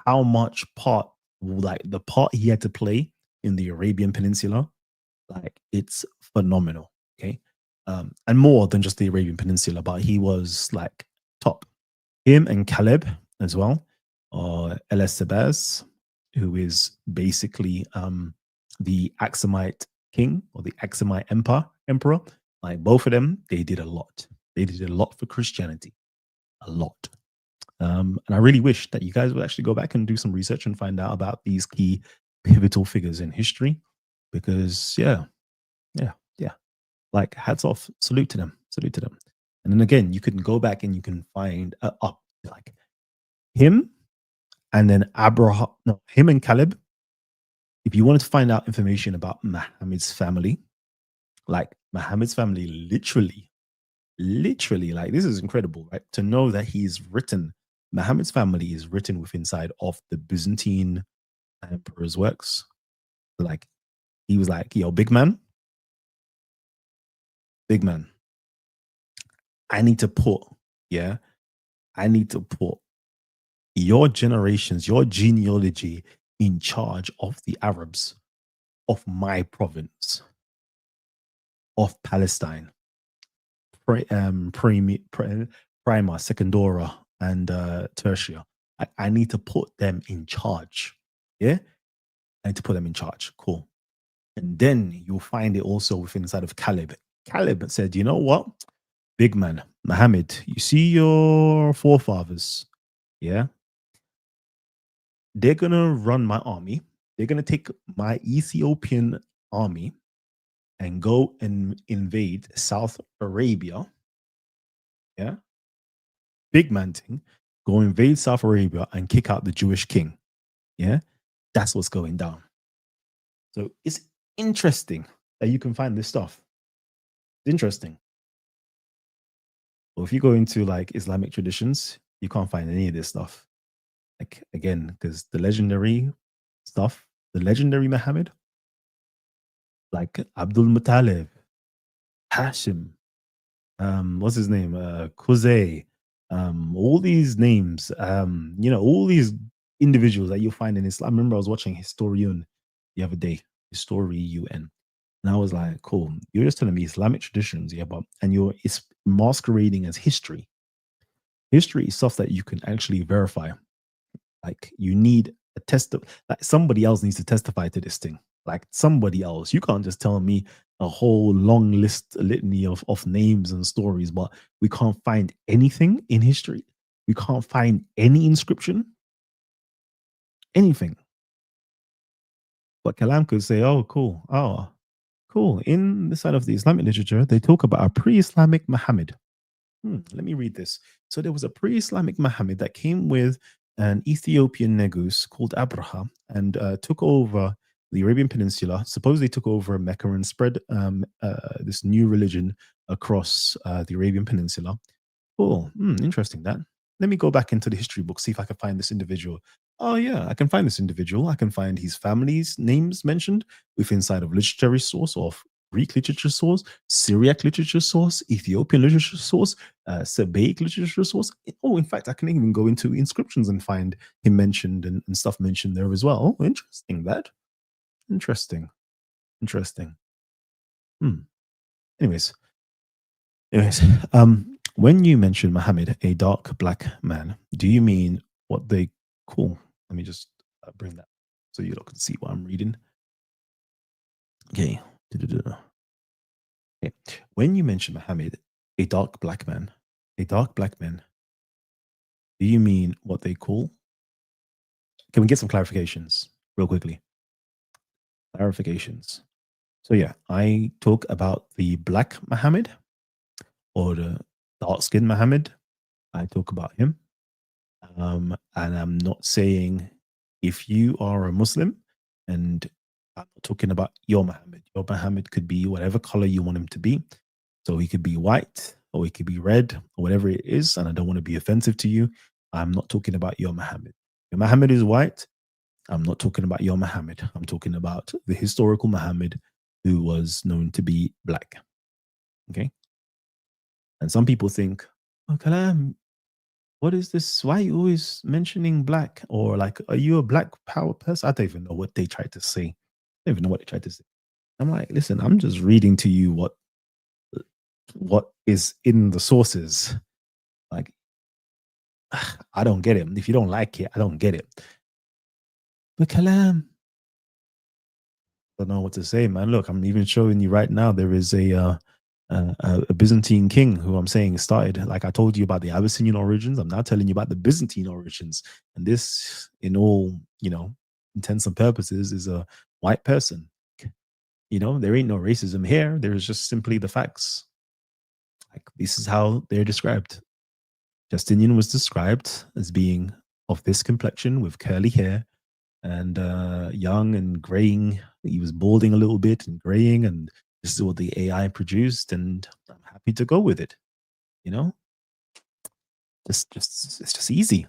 how much part, like the part he had to play in the Arabian Peninsula. Like it's phenomenal. Okay, and more than just the Arabian Peninsula, but he was like top. Him and Caleb as well, or Elisabaz, who is basically the Aksumite king or the Aksumite emperor. Like both of them, they did a lot. They did a lot for Christianity, a lot. And I really wish that you guys would actually go back and do some research and find out about these key pivotal figures in history, because yeah, yeah, like hats off, salute to them, salute to them. And then again, you can go back and you can find up like him and then Abraha, no, him and Caleb. If you wanted to find out information about Muhammad's family, like Muhammad's family, literally, like this is incredible, right? To know that he's written, Muhammad's family is written within inside of the Byzantine emperor's works. Like he was like, yo, big man, I need to put, yeah, I need to put your generations, your genealogy in charge of the Arabs of my province, of Palestine, Prima, Secondora, and Tertia. I need to put them in charge. Yeah, I need to put them in charge. Cool. And then you'll find it also within inside of Caleb. Caleb said, you know what? Big man, Muhammad, you see your forefathers. Yeah. They're going to run my army. They're going to take my Ethiopian army and go and invade South Arabia. Yeah. Big man thing. Go invade South Arabia and kick out the Jewish king. Yeah. That's what's going down. So it's interesting that you can find this stuff. It's interesting. Well, if you go into like Islamic traditions, you can't find any of this stuff. Like again, because the legendary stuff, the legendary Muhammad, like Abdul Muttalib, Hashim, what's his name? Quzay, all these names, all these individuals that you'll find in Islam. I remember I was watching Historian the other day, Historian. And I was like, cool, you're just telling me Islamic traditions, yeah, but and you're it's masquerading as history. History is stuff that you can actually verify. Like you need a test of like somebody else needs to testify to this thing. Like somebody else. You can't just tell me a whole long list, a litany of names and stories, but we can't find anything in history. We can't find any inscription, anything. But Kalam could say, oh, cool. Oh, cool. In the side of the Islamic literature, they talk about a pre-Islamic Muhammad. Let me read this. So there was a pre-Islamic Muhammad that came with an Ethiopian negus called Abraha and took over the Arabian Peninsula. Supposedly took over Mecca and spread this new religion across the Arabian Peninsula. Cool. Interesting that. Let me go back into the history book, see if I can find this individual. Oh yeah, I can find this individual. I can find his family's names mentioned within inside of literary source of Greek literature source, Syriac literature source, Ethiopian literature source, Sabaic literature source. Oh, in fact, I can even go into inscriptions and find him mentioned and stuff mentioned there as well. Oh, interesting. That interesting. Interesting. Hmm. Anyways, anyways, when you mention Muhammad, a dark black man, do you mean what they call? Let me just bring that so you lot can see what I'm reading. Okay. Okay. When you mention Muhammad, a dark black man, do you mean what they call? Can we get some clarifications real quickly? Clarifications. So yeah, I talk about the black Muhammad or the dark skinned Muhammad. I talk about him. And I'm not saying if you are a Muslim, and I'm not talking about your Muhammad. Your Muhammad could be whatever color you want him to be. So he could be white or he could be red or whatever it is. And I don't want to be offensive to you. I'm not talking about your Muhammad. Your Muhammad is white. I'm not talking about your Muhammad. I'm talking about the historical Muhammad who was known to be black. Okay. And some people think, oh, Kalam, what is this? Why are you always mentioning black? Or like, are you a black power person? I don't even know what they tried to say. I don't even know what they tried to say. I'm like, listen, I'm just reading to you what is in the sources. Like, I don't get it. If you don't like it, I don't get it. But Kalam, I don't know what to say, man. Look, I'm even showing you right now. There is a a Byzantine king who I'm saying started, like I told you about the Abyssinian origins. I'm now telling you about the Byzantine origins. And this, in all, intents and purposes, is a white person. There ain't no racism here. There's just simply the facts. Like, this is how they're described. Justinian was described as being of this complexion with curly hair and young and graying. He was balding a little bit and graying, and this is what the AI produced, and I'm happy to go with it. You know, just it's just easy.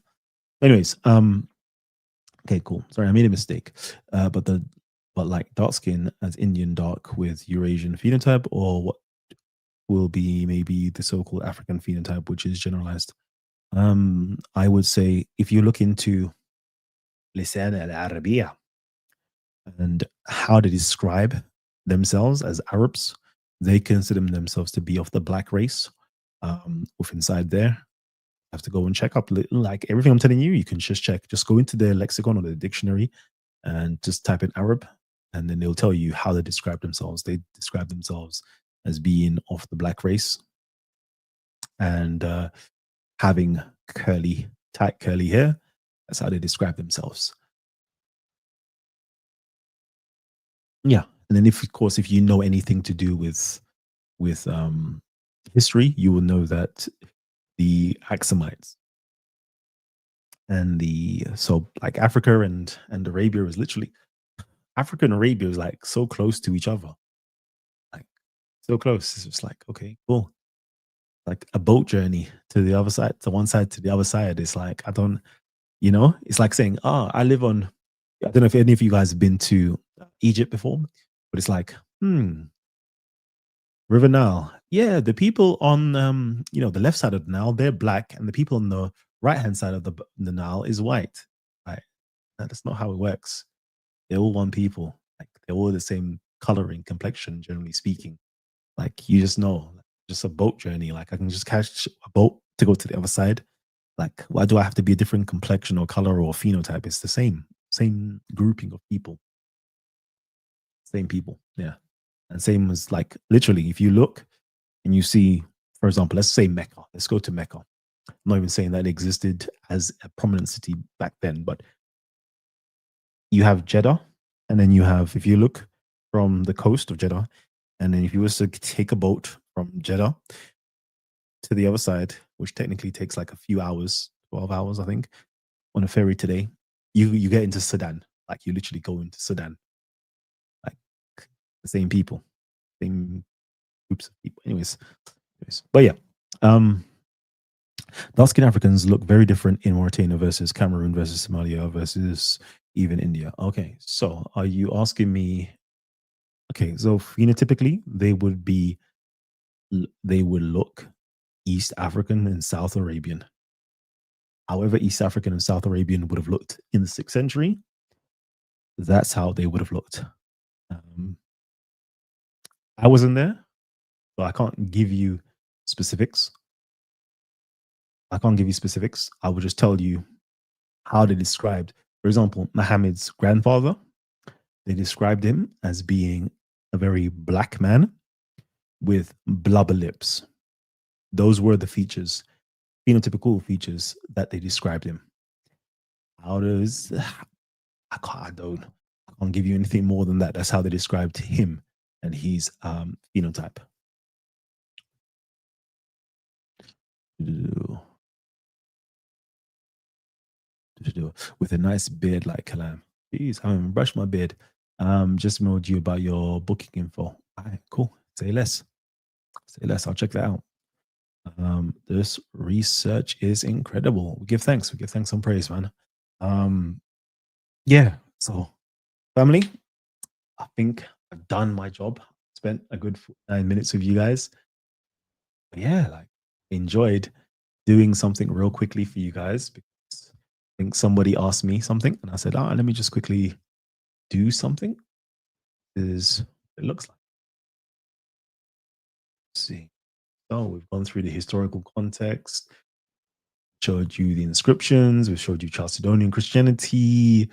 Anyways, okay, cool. Sorry, I made a mistake. But like dark skin as Indian dark with Eurasian phenotype, or what will be maybe the so-called African phenotype, which is generalized. I would say if you look into Lisan al-Arabiya and how they describe themselves as Arabs, they consider themselves to be of the black race. With inside there, have to go and check up like everything I'm telling you. You can just check. Just go into their lexicon or the dictionary and just type in Arab, and then they'll tell you how they describe themselves. They describe themselves as being of the black race and having tight curly hair. That's how they describe themselves. Yeah, and then of course, if you know anything to do with history, you will know that the Axumites and the so like Africa and Arabia is literally Africa and Arabia is like so close to each other, like so close. It's just like okay, cool. Like a boat journey to the other side, to one side to the other side. It's like I don't, it's like saying, oh, I live on. I don't know if any of you guys have been to Egypt before, but it's like, River Nile. Yeah, the people on the left side of the Nile, they're black, and the people on the right hand side of the Nile is white. Right? That's not how it works. They're all one people. Like they're all the same coloring, complexion, generally speaking. Like you just know, like, just a boat journey. Like I can just catch a boat to go to the other side. Like why do I have to be a different complexion or color or phenotype? It's the same grouping of people, same people. Yeah. And same as like literally, if you look and you see, for example, let's say Mecca. Let's go to Mecca. I'm not even saying that it existed as a prominent city back then, but you have Jeddah, and then you have, if you look from the coast of Jeddah, and then if you was to take a boat from Jeddah to the other side, which technically takes like a few hours, 12 hours, I think, on a ferry today, you get into Sudan. Like you literally go into Sudan. Like the same people, same groups of people. Anyways. But yeah. Dark skinned Africans look very different in Mauritania versus Cameroon versus Somalia versus even India. Okay, so are you asking me? Okay, so phenotypically, they would look East African and South Arabian. However, East African and South Arabian would have looked in the 6th century. That's how they would have looked. Um, I wasn't there, so I can't give you specifics. I can't give you specifics. I will just tell you how they described, for example, Muhammad's grandfather. They described him as being a very black man with blubber lips. Those were the features, phenotypical features that they described him. How does I can't give you anything more than that. That's how they described him and his phenotype. With a nice beard like Kalam. Jeez, I haven't even brushed my beard. Just emailed you about your booking info. All right, cool. Say less. Say less. I'll check that out. This research is incredible. We give thanks. We give thanks and praise, man. Yeah. So, family, I think I've done my job. Spent a good 9 minutes with you guys. But yeah, like enjoyed doing something real quickly for you guys because I think somebody asked me something and I said, let me just quickly do something. Is it looks like. Let's see. So we've gone through the historical context, showed you the inscriptions, we showed you Chalcedonian Christianity.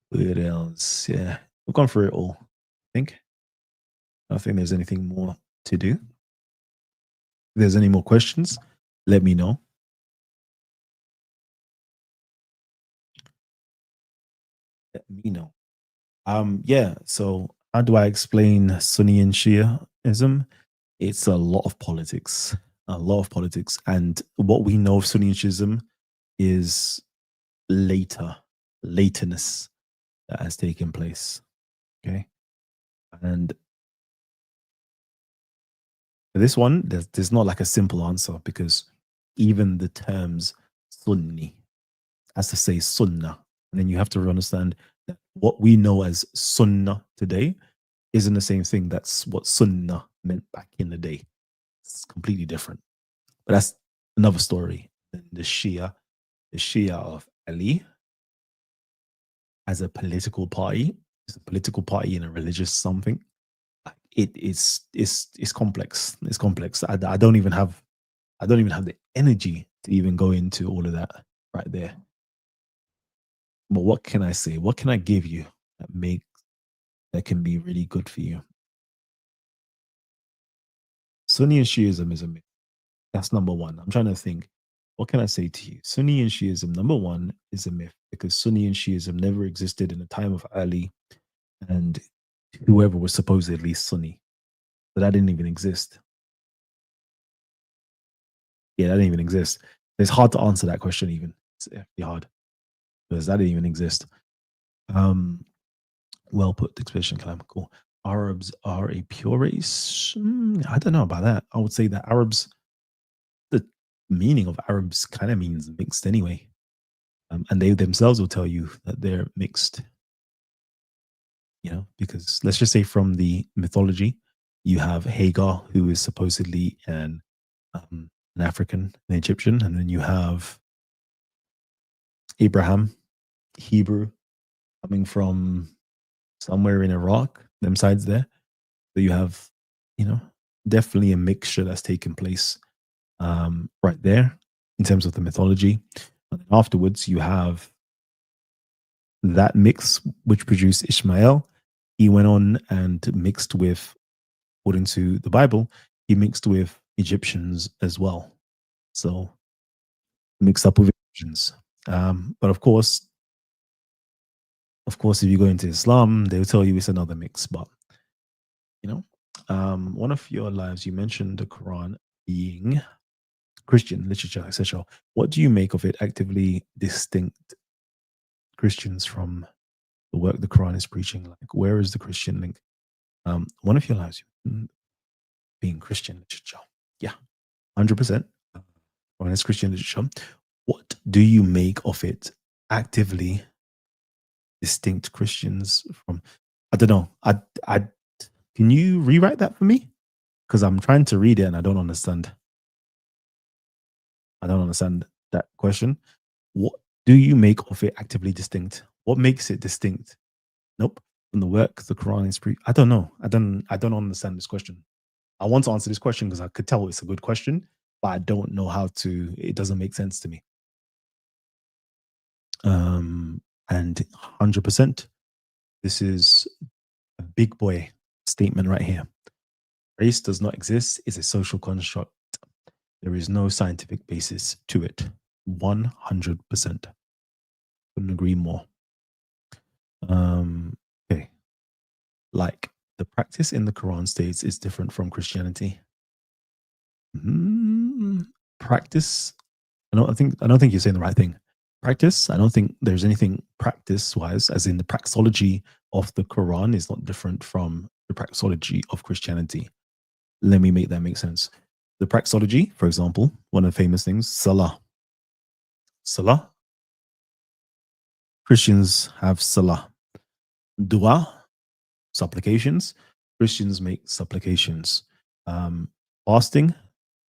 What else? Yeah, we've gone through it all. I think. I don't think there's anything more to do. If there's any more questions, let me know. Let me know. Yeah. So how do I explain Sunni and Shiaism? It's a lot of politics, a lot of politics, and what we know of Sunni and Shiism is later, laterness that has taken place. Okay, and for this one, there's not like a simple answer because even the terms Sunni has to say Sunnah, and then you have to understand that what we know as Sunnah today isn't the same thing that's what Sunnah meant back in the day. It's completely different. But that's another story. Then the Shia of Ali as a political party, it's a political party and a religious something. It's complex. It's complex. I don't even have the energy to even go into all of that right there. But what can I say? What can I give you that can be really good for you? Sunni and Shiism is a myth. That's number one. I'm trying to think. What can I say to you? Sunni and Shiism, number one, is a myth because Sunni and Shiism never existed in the time of Ali and whoever was supposedly Sunni. But that didn't even exist. Yeah, that didn't even exist. It's hard to answer that question even. It's actually hard because that didn't even exist. Um, well put, expression kalam. Cool. Arabs are a pure race. I don't know about that. I would say that Arabs, the meaning of Arabs kind of means mixed anyway. And they themselves will tell you that they're mixed, because let's just say from the mythology, you have Hagar, who is supposedly an African, an Egyptian, and then you have Abraham, Hebrew, coming from somewhere in Iraq, them sides there. So you have, you know, definitely a mixture that's taken place right there in terms of the mythology. And then afterwards, you have that mix which produced Ishmael. He went on and mixed with, according to the Bible, he mixed with Egyptians as well. So mixed up with Egyptians. But of course, if you go into Islam, they'll tell you it's another mix. But you know, one of your lives, you mentioned the Quran being Christian literature, etc. What do you make of it actively distinct Christians from the work the Quran is preaching? Like, where is the Christian link? One of your lives being Christian literature. Yeah, 100%. Quran is Christian literature. What do you make of it actively distinct Christians from? I don't know. I can you rewrite that for me? Because I'm trying to read it and I don't understand. I don't understand that question. What do you make of it actively distinct? What makes it distinct? Nope. From the work, the Quran is I don't know. I don't understand this question. I want to answer this question because I could tell it's a good question, but I don't know how to. It doesn't make sense to me. And 100%, this is a big boy statement right here. Race does not exist, is a social construct. There is no scientific basis to it. 100%. Couldn't agree more. Okay. Like the practice in the Quran states is different from Christianity. Practice. I don't think you're saying the right thing. Practice. I don't think there's anything practice wise, as in the praxology of the Quran is not different from the praxology of Christianity. Let me make that make sense. The praxology, for example, one of the famous things, Salah. Salah. Christians have Salah. Dua, supplications. Christians make supplications. Fasting.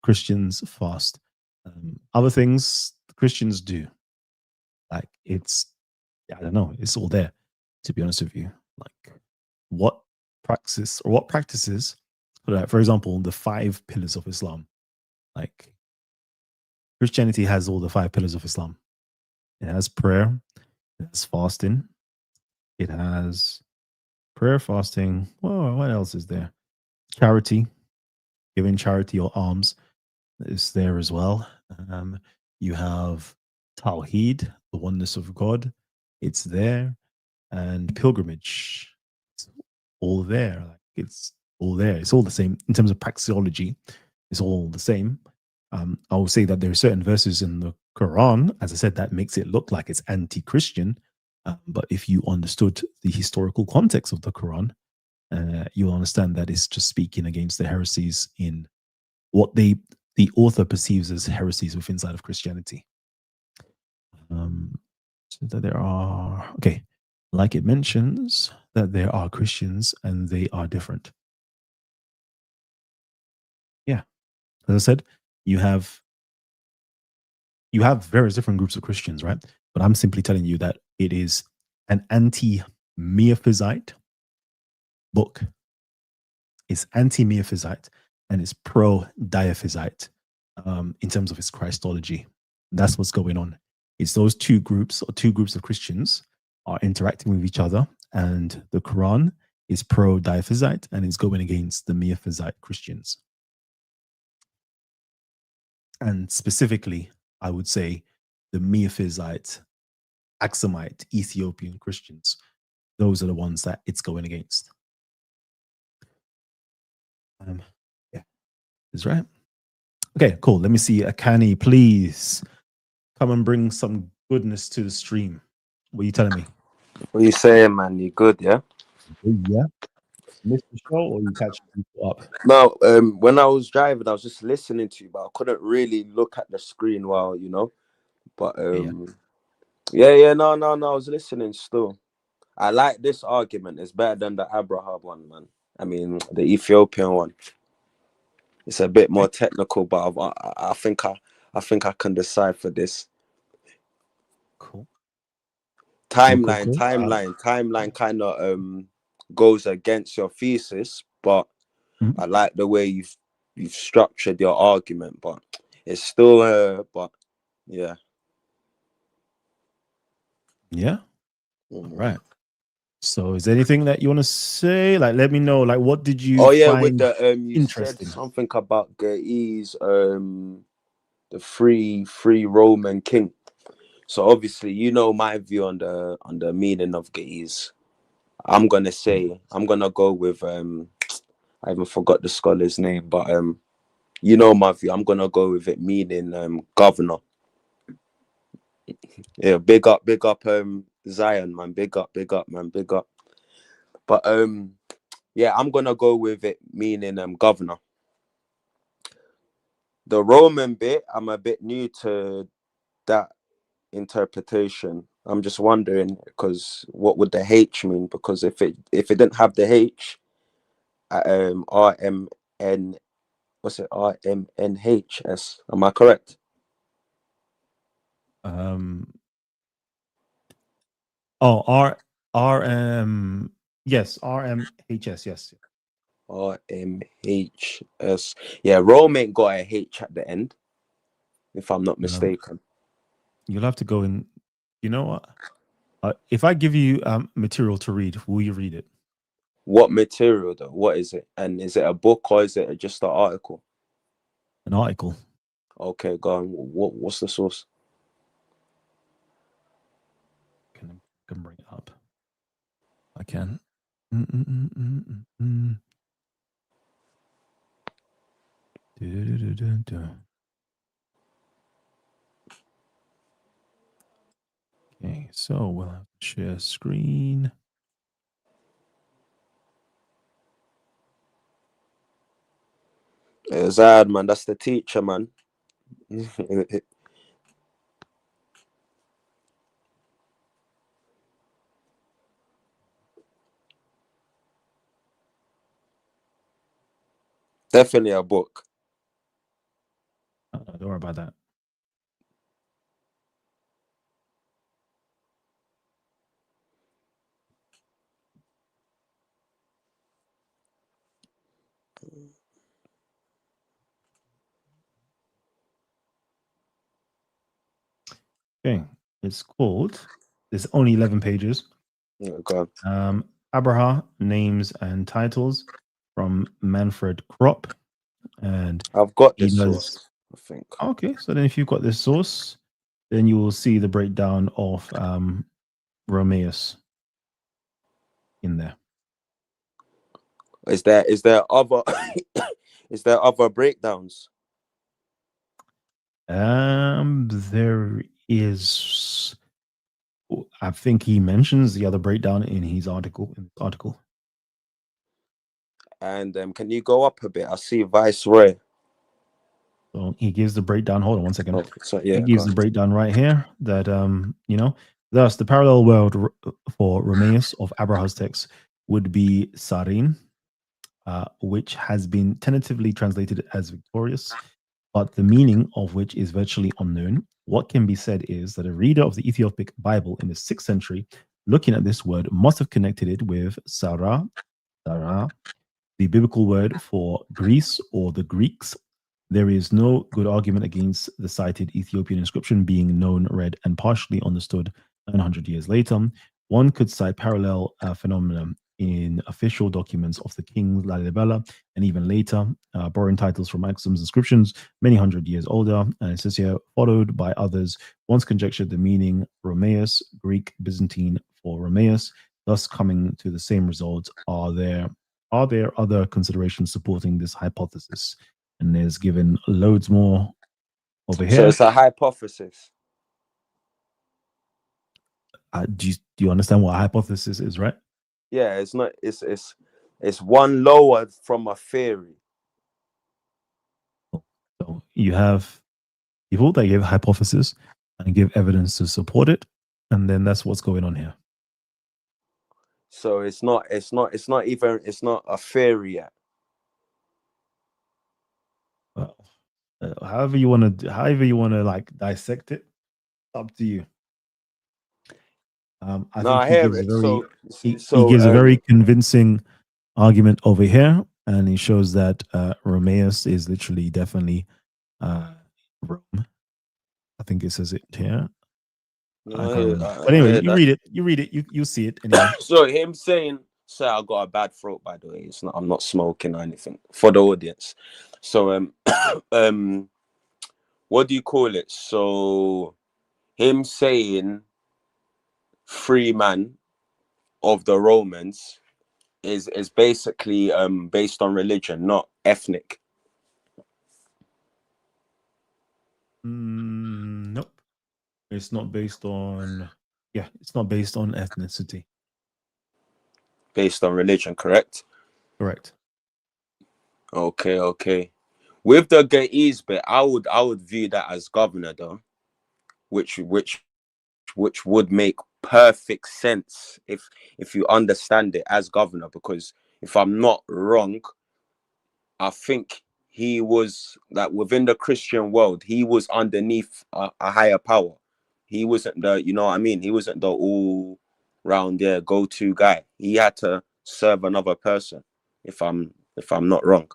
Christians fast. Other things Christians do. Like I don't know, it's all there, to be honest with you. Like what praxis or what practices, like, for example, the five pillars of Islam. Like Christianity has all the five pillars of Islam. It has prayer, it has fasting, it has prayer, fasting. Well, what else is there? Charity, giving charity or alms. is there as well. You have Tawheed, the oneness of God. It's there, and pilgrimage. It's all there. Like it's all there. It's all the same in terms of praxeology. It's all the same. I will say that there are certain verses in the Quran, as I said, that makes it look like it's anti-Christian. But if you understood the historical context of the Quran, you'll understand that it's just speaking against the heresies in what the author perceives as heresies within inside of Christianity. So that there are like it mentions that there are Christians and they are different. Yeah, as I said, you have various different groups of Christians, right? But I'm simply telling you that it is an anti-Miaphysite book. It's anti-Miaphysite and it's pro-Dyophysite in terms of its Christology. That's what's going on. It's those two groups of Christians are interacting with each other, and the Quran is pro-Dyophysite and is going against the Miaphysite Christians. And specifically, I would say the Miaphysite, Aksumite, Ethiopian Christians. Those are the ones that it's going against. Yeah, is right. Okay, cool. Let me see. Akani, please come and bring some goodness to the stream. What are you telling me? What are you saying, man? You good, yeah? Yeah. Missed the show or you catch people up? No, when I was driving, I was just listening to you, but I couldn't really look at the screen while, But yeah, no, I was listening still. I like this argument. It's better than the Abraha one, man. I mean, the Ethiopian one. It's a bit more technical, but I think I can decipher this. Cool. Timeline kind of goes against your thesis, but I like the way you've structured your argument, but it's still but yeah. Yeah. All right. So is there anything that you want to say? Like, let me know. Like, what did you find with the you interesting? said something about Ge'ez, the free Roman king. So obviously, you know my view on the meaning of Ge'ez. I'm gonna go with I even forgot the scholar's name, but you know my view. I'm gonna go with it meaning governor. Yeah, big up Zion, man. Big up, man. Big up. But yeah, I'm gonna go with it meaning governor. The Roman bit, I'm a bit new to that interpretation. I'm just wondering because what would the H mean? Because if it didn't have the H, RMN, what's it? RMNHS. Am I correct? Yes, RMHS, yes. RMHS. Yeah, Rome ain't got a H at the end, if I'm not mistaken. You'll have to go in. You know what? If I give you material to read, will you read it? What material though? What is it? And is it a book or is it just an article? An article. Okay, go on. What's the source? Can bring it up. I can. Okay, so we'll have to share screen. Zad, man, that's the teacher, man. Definitely a book. Don't worry about that. Okay, it's called. There's only 11 pages. Okay. Abraha, names and titles from Manfred Kropp, and I've got this source. I think. Okay, so then if you've got this source, then you will see the breakdown of Romeus in there. Is there other is there other breakdowns? There is. I think he mentions the other breakdown in his article. And can you go up a bit? I see Viceroy. So he gives the breakdown. Hold on one second. Oh, so, yeah, he gives the breakdown right here that thus the parallel word for Romeus of Abraha's text would be Sarin, which has been tentatively translated as victorious, but the meaning of which is virtually unknown. What can be said is that a reader of the Ethiopic Bible in the 6th century, looking at this word, must have connected it with Sarah, the biblical word for Greece or the Greeks. There is no good argument against the cited Ethiopian inscription being known, read, and partially understood 900 years later. One could cite parallel phenomena in official documents of the King Lalibela and even later, borrowing titles from Axum's inscriptions many hundred years older, and it says here, followed by others, once conjectured the meaning Romaeus, Greek Byzantine for Romaeus, thus coming to the same result. Are there other considerations supporting this hypothesis? And there's given loads more over here. So it's a hypothesis. Do you understand what a hypothesis is, right? Yeah, it's not. It's one lower from a theory. So you have people that give hypothesis and give evidence to support it, and then that's what's going on here. So it's not a theory yet. Well, however you want to like dissect it, up to you. I think he gives he gives a very convincing argument over here, and he shows that Romaeus is literally definitely Rome. I think it says it here. But anyway, you read it, you see it anyway. So him saying, "Sir, I got a bad throat." By the way, I'm not smoking or anything for the audience. So what do you call it? So him saying free man of the Romans is basically based on religion, not ethnic. Nope. It's not based on it's not based on ethnicity. Based on religion, correct? Correct. Okay. With the Ge'ez bit, I would view that as governor though, which would make perfect sense if you understand it as governor, because if I'm not wrong, I think he was like within the Christian world, he was underneath a higher power. He wasn't you know what I mean? He wasn't the all round there go-to guy. He had to serve another person, if I'm not wrong.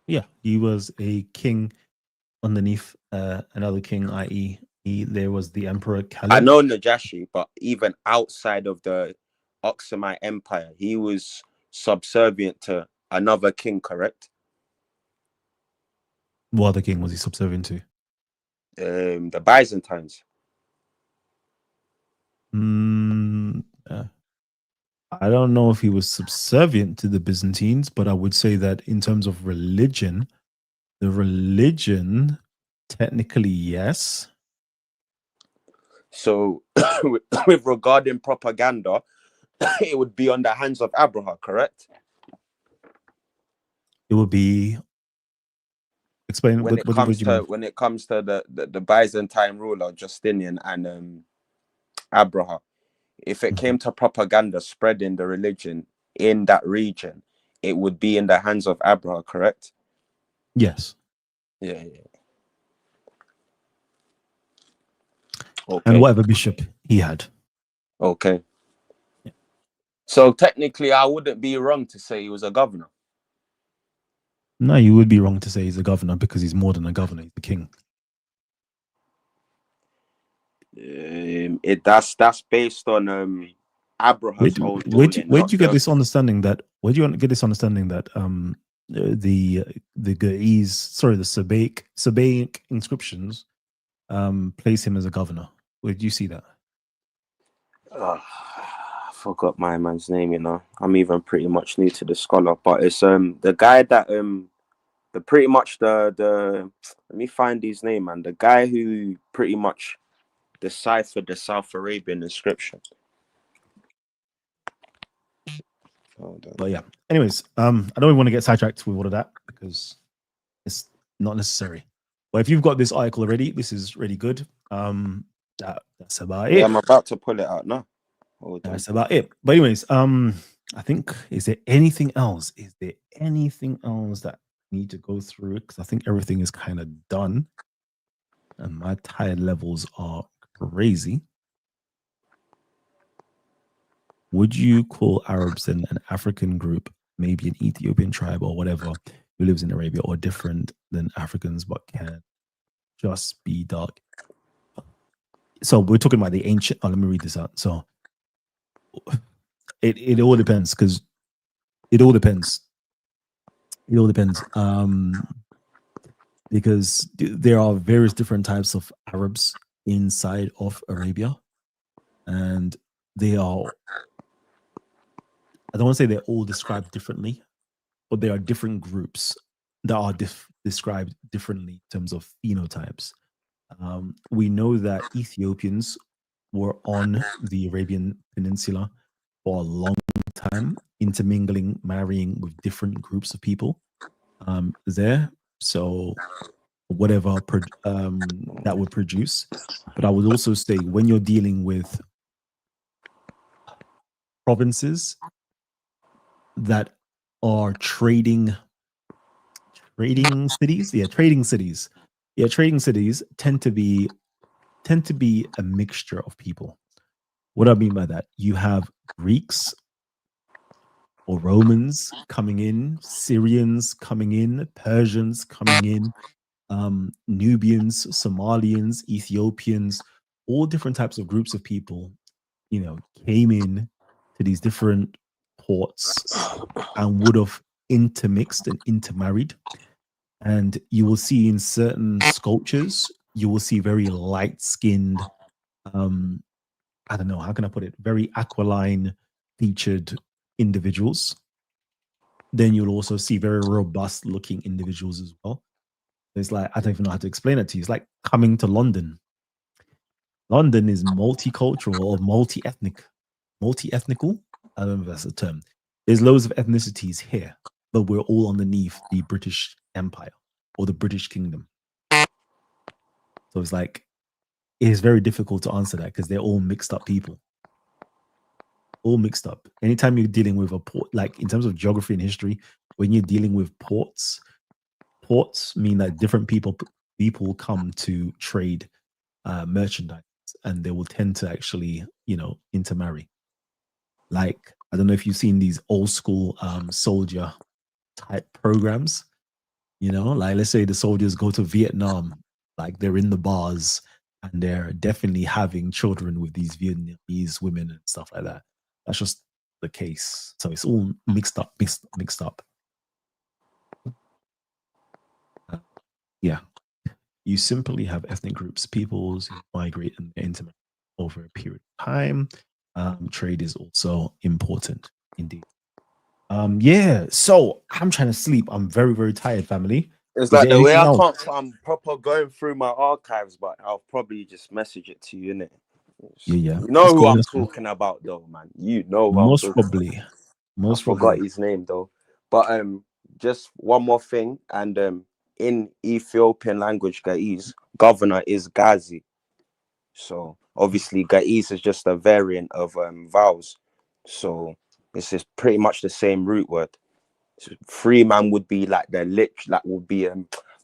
Yeah, he was a king underneath another king, i.e., there was the Emperor Caleb. I know Najashi, but even outside of the Oxumite Empire, he was subservient to another king, correct? What other king was he subservient to? The Byzantines. I don't know if he was subservient to the Byzantines, but I would say that in terms of religion, the religion, technically, yes. So with regarding propaganda, it would be on the hands of Abraha, correct? It would be. Explain when it comes to the Byzantine ruler Justinian and Abraha. If it came to propaganda spreading the religion in that region, it would be in the hands of Abraha, correct? Yes. Yeah. Okay. And whatever bishop he had. Okay. Yeah. So technically, I wouldn't be wrong to say he was a governor. No, you would be wrong to say he's a governor, because he's more than a governor. He's the king. That's based on Abraha's own ruling. Where'd you get this understanding that? Where'd you get this understanding that the Gaiz, sorry, the Sabaic inscriptions place him as a governor. Where did you see that? I forgot my man's name. You know, I'm even pretty much new to the scholar, but it's the guy that the pretty much the let me find his name, man. The guy who pretty much deciphered the South Arabian inscription. But yeah. Anyways, I don't want to get sidetracked with all of that because it's not necessary. But if you've got this article already, this is really good. That's about it. I'm about to pull it out now. That's about it. But anyways, I think, is there anything else? Is there anything else that I need to go through? Because I think everything is kind of done. And my tired levels are crazy. Would you call Arabs an African group, maybe an Ethiopian tribe or whatever, who lives in Arabia, or different than Africans but can just be dark? So we're talking about the ancient. Oh, let me read this out. So it all depends, because it all depends. It all depends. Because there are various different types of Arabs inside of Arabia, and they are, I don't want to say they're all described differently, but there are different groups that are described differently in terms of phenotypes. We know that Ethiopians were on the Arabian Peninsula for a long time, intermingling, marrying with different groups of people there. So whatever that would produce. But I would also say, when you're dealing with provinces that are trading cities, trading cities tend to be a mixture of people. What do I mean by that? You have Greeks or Romans coming in, Syrians coming in, Persians coming in, Nubians, Somalians, Ethiopians, all different types of groups of people, came in to these different ports and would have intermixed and intermarried. And you will see in certain sculptures, you will see very light-skinned, I don't know, how can I put it? Very aquiline featured individuals. Then you'll also see very robust looking individuals as well. It's like, I don't even know how to explain it to you. It's like coming to London. London is multicultural or multi-ethnical. I don't know if that's a term. There's loads of ethnicities here, but we're all underneath the British Empire or the British Kingdom. So it's like, it's very difficult to answer that because they're all mixed up people. All mixed up. Anytime you're dealing with a port, like in terms of geography and history, when you're dealing with ports mean that different people come to trade merchandise, and they will tend to actually, intermarry. Like, I don't know if you've seen these old school soldier type programs, like let's say the soldiers go to Vietnam, like they're in the bars and they're definitely having children with these Vietnamese women and stuff like that. That's just the case. So it's all mixed up. Yeah. You simply have ethnic groups, peoples who migrate and intermarry over a period of time. Trade is also important, indeed. Yeah. So I'm trying to sleep. I'm very, very tired, family. It's like the way I can't. I'm proper going through my archives, but I'll probably just message it to you, innit? Yeah. You know who I'm talking about, though, man. You know who most probably. I forgot his name though. But just one more thing, and in Ethiopian language, Gaiz, governor is Gazi. So obviously Gaiz is just a variant of vowels. So this is pretty much the same root word. So free man would be like the that would be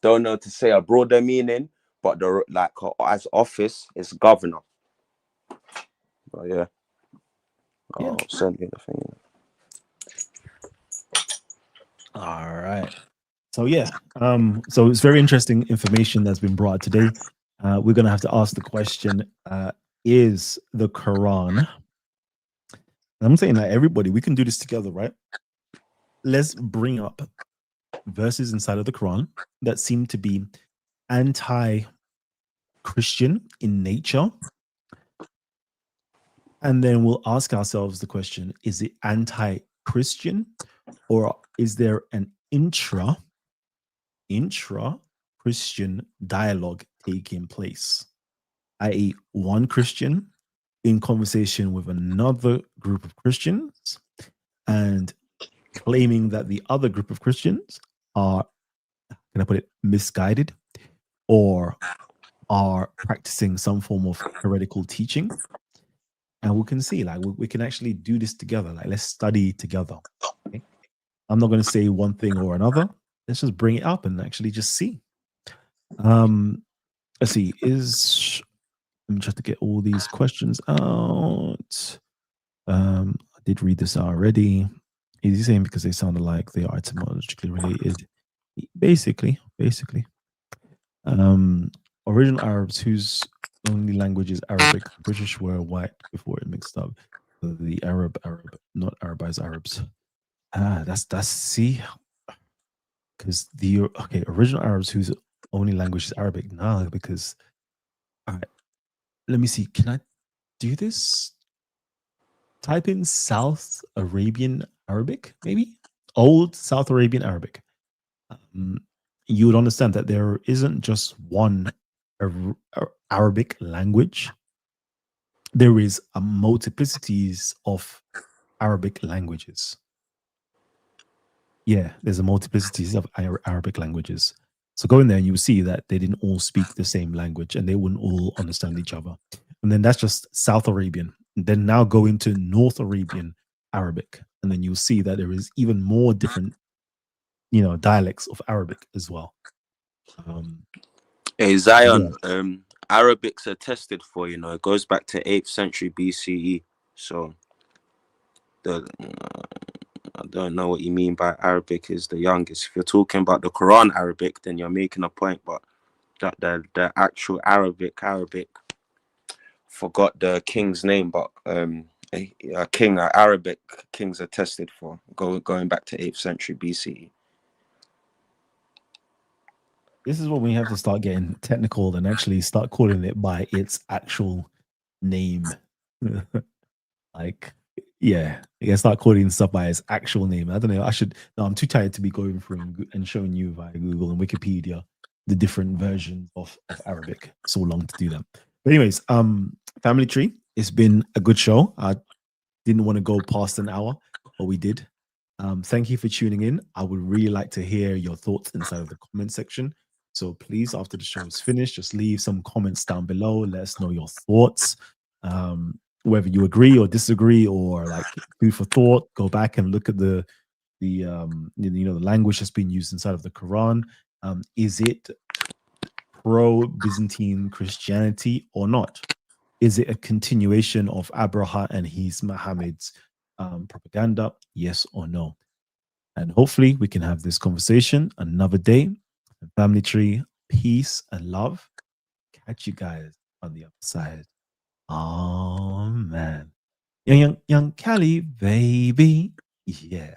don't know to say a broader meaning, but the like as office is governor. But yeah. I'll send you the thing. All right. So yeah, so it's very interesting information that's been brought today. We're gonna have to ask the question: is the Quran? I'm saying that everybody, we can do this together, right? Let's bring up verses inside of the Quran that seem to be anti-Christian in nature. And then we'll ask ourselves the question, is it anti-Christian, or is there an intra-Christian dialogue taking place? I.e., one Christian in conversation with another group of Christians and claiming that the other group of Christians are, can I put it, misguided, or are practicing some form of heretical teaching. And we can see, like, we can actually do this together. Like, let's study together. Okay? I'm not going to say one thing or another. Let's just bring it up and actually just see. Let's see. Let me try to get all these questions out. I did read this already. Is he saying because they sounded like they are etymologically related? Basically. Original Arabs whose only language is Arabic. British were white before it mixed up. The Arab, not Arabized Arabs. That's see, because the original Arabs whose only language is Arabic. Nah, because all right, let me see. Can I do this? Type in South Arabian Arabic, maybe old South Arabian Arabic. You would understand that there isn't just one Arabic language. There is a multiplicities of Arabic languages. Yeah, there's a multiplicities of Arabic languages. So go in there and you'll see that they didn't all speak the same language and they wouldn't all understand each other. And then that's just South Arabian. And then now go into North Arabian Arabic. And then you'll see that there is even more different, dialects of Arabic as well. Hey Zion, Arabic's attested for, it goes back to 8th century BCE. So I don't know what you mean by Arabic is the youngest. If you're talking about the Quran Arabic, then you're making a point, but that the actual Arabic, forgot the king's name, but a king, Arabic kings attested for, going back to 8th century BCE. This is when we have to start getting technical and actually start calling it by its actual name. Like, yeah, you can start calling stuff by its actual name. I don't know. No, I'm too tired to be going through and showing you via Google and Wikipedia the different versions of Arabic. So long to do that. But anyways, Family Tree, it's been a good show. I didn't want to go past an hour, but we did. Thank you for tuning in. I would really like to hear your thoughts inside of the comment section. So please, after the show is finished, just leave some comments down below. Let us know your thoughts. Whether you agree or disagree, or like food for thought, go back and look at the language that's been used inside of the Quran. Is it pro-Byzantine Christianity or not? Is it a continuation of Abraha and his Muhammad's propaganda? Yes or no? And hopefully we can have this conversation another day. Family Tree, peace and love. Catch you guys on the other side. Oh man. Young Cali, baby. Yeah.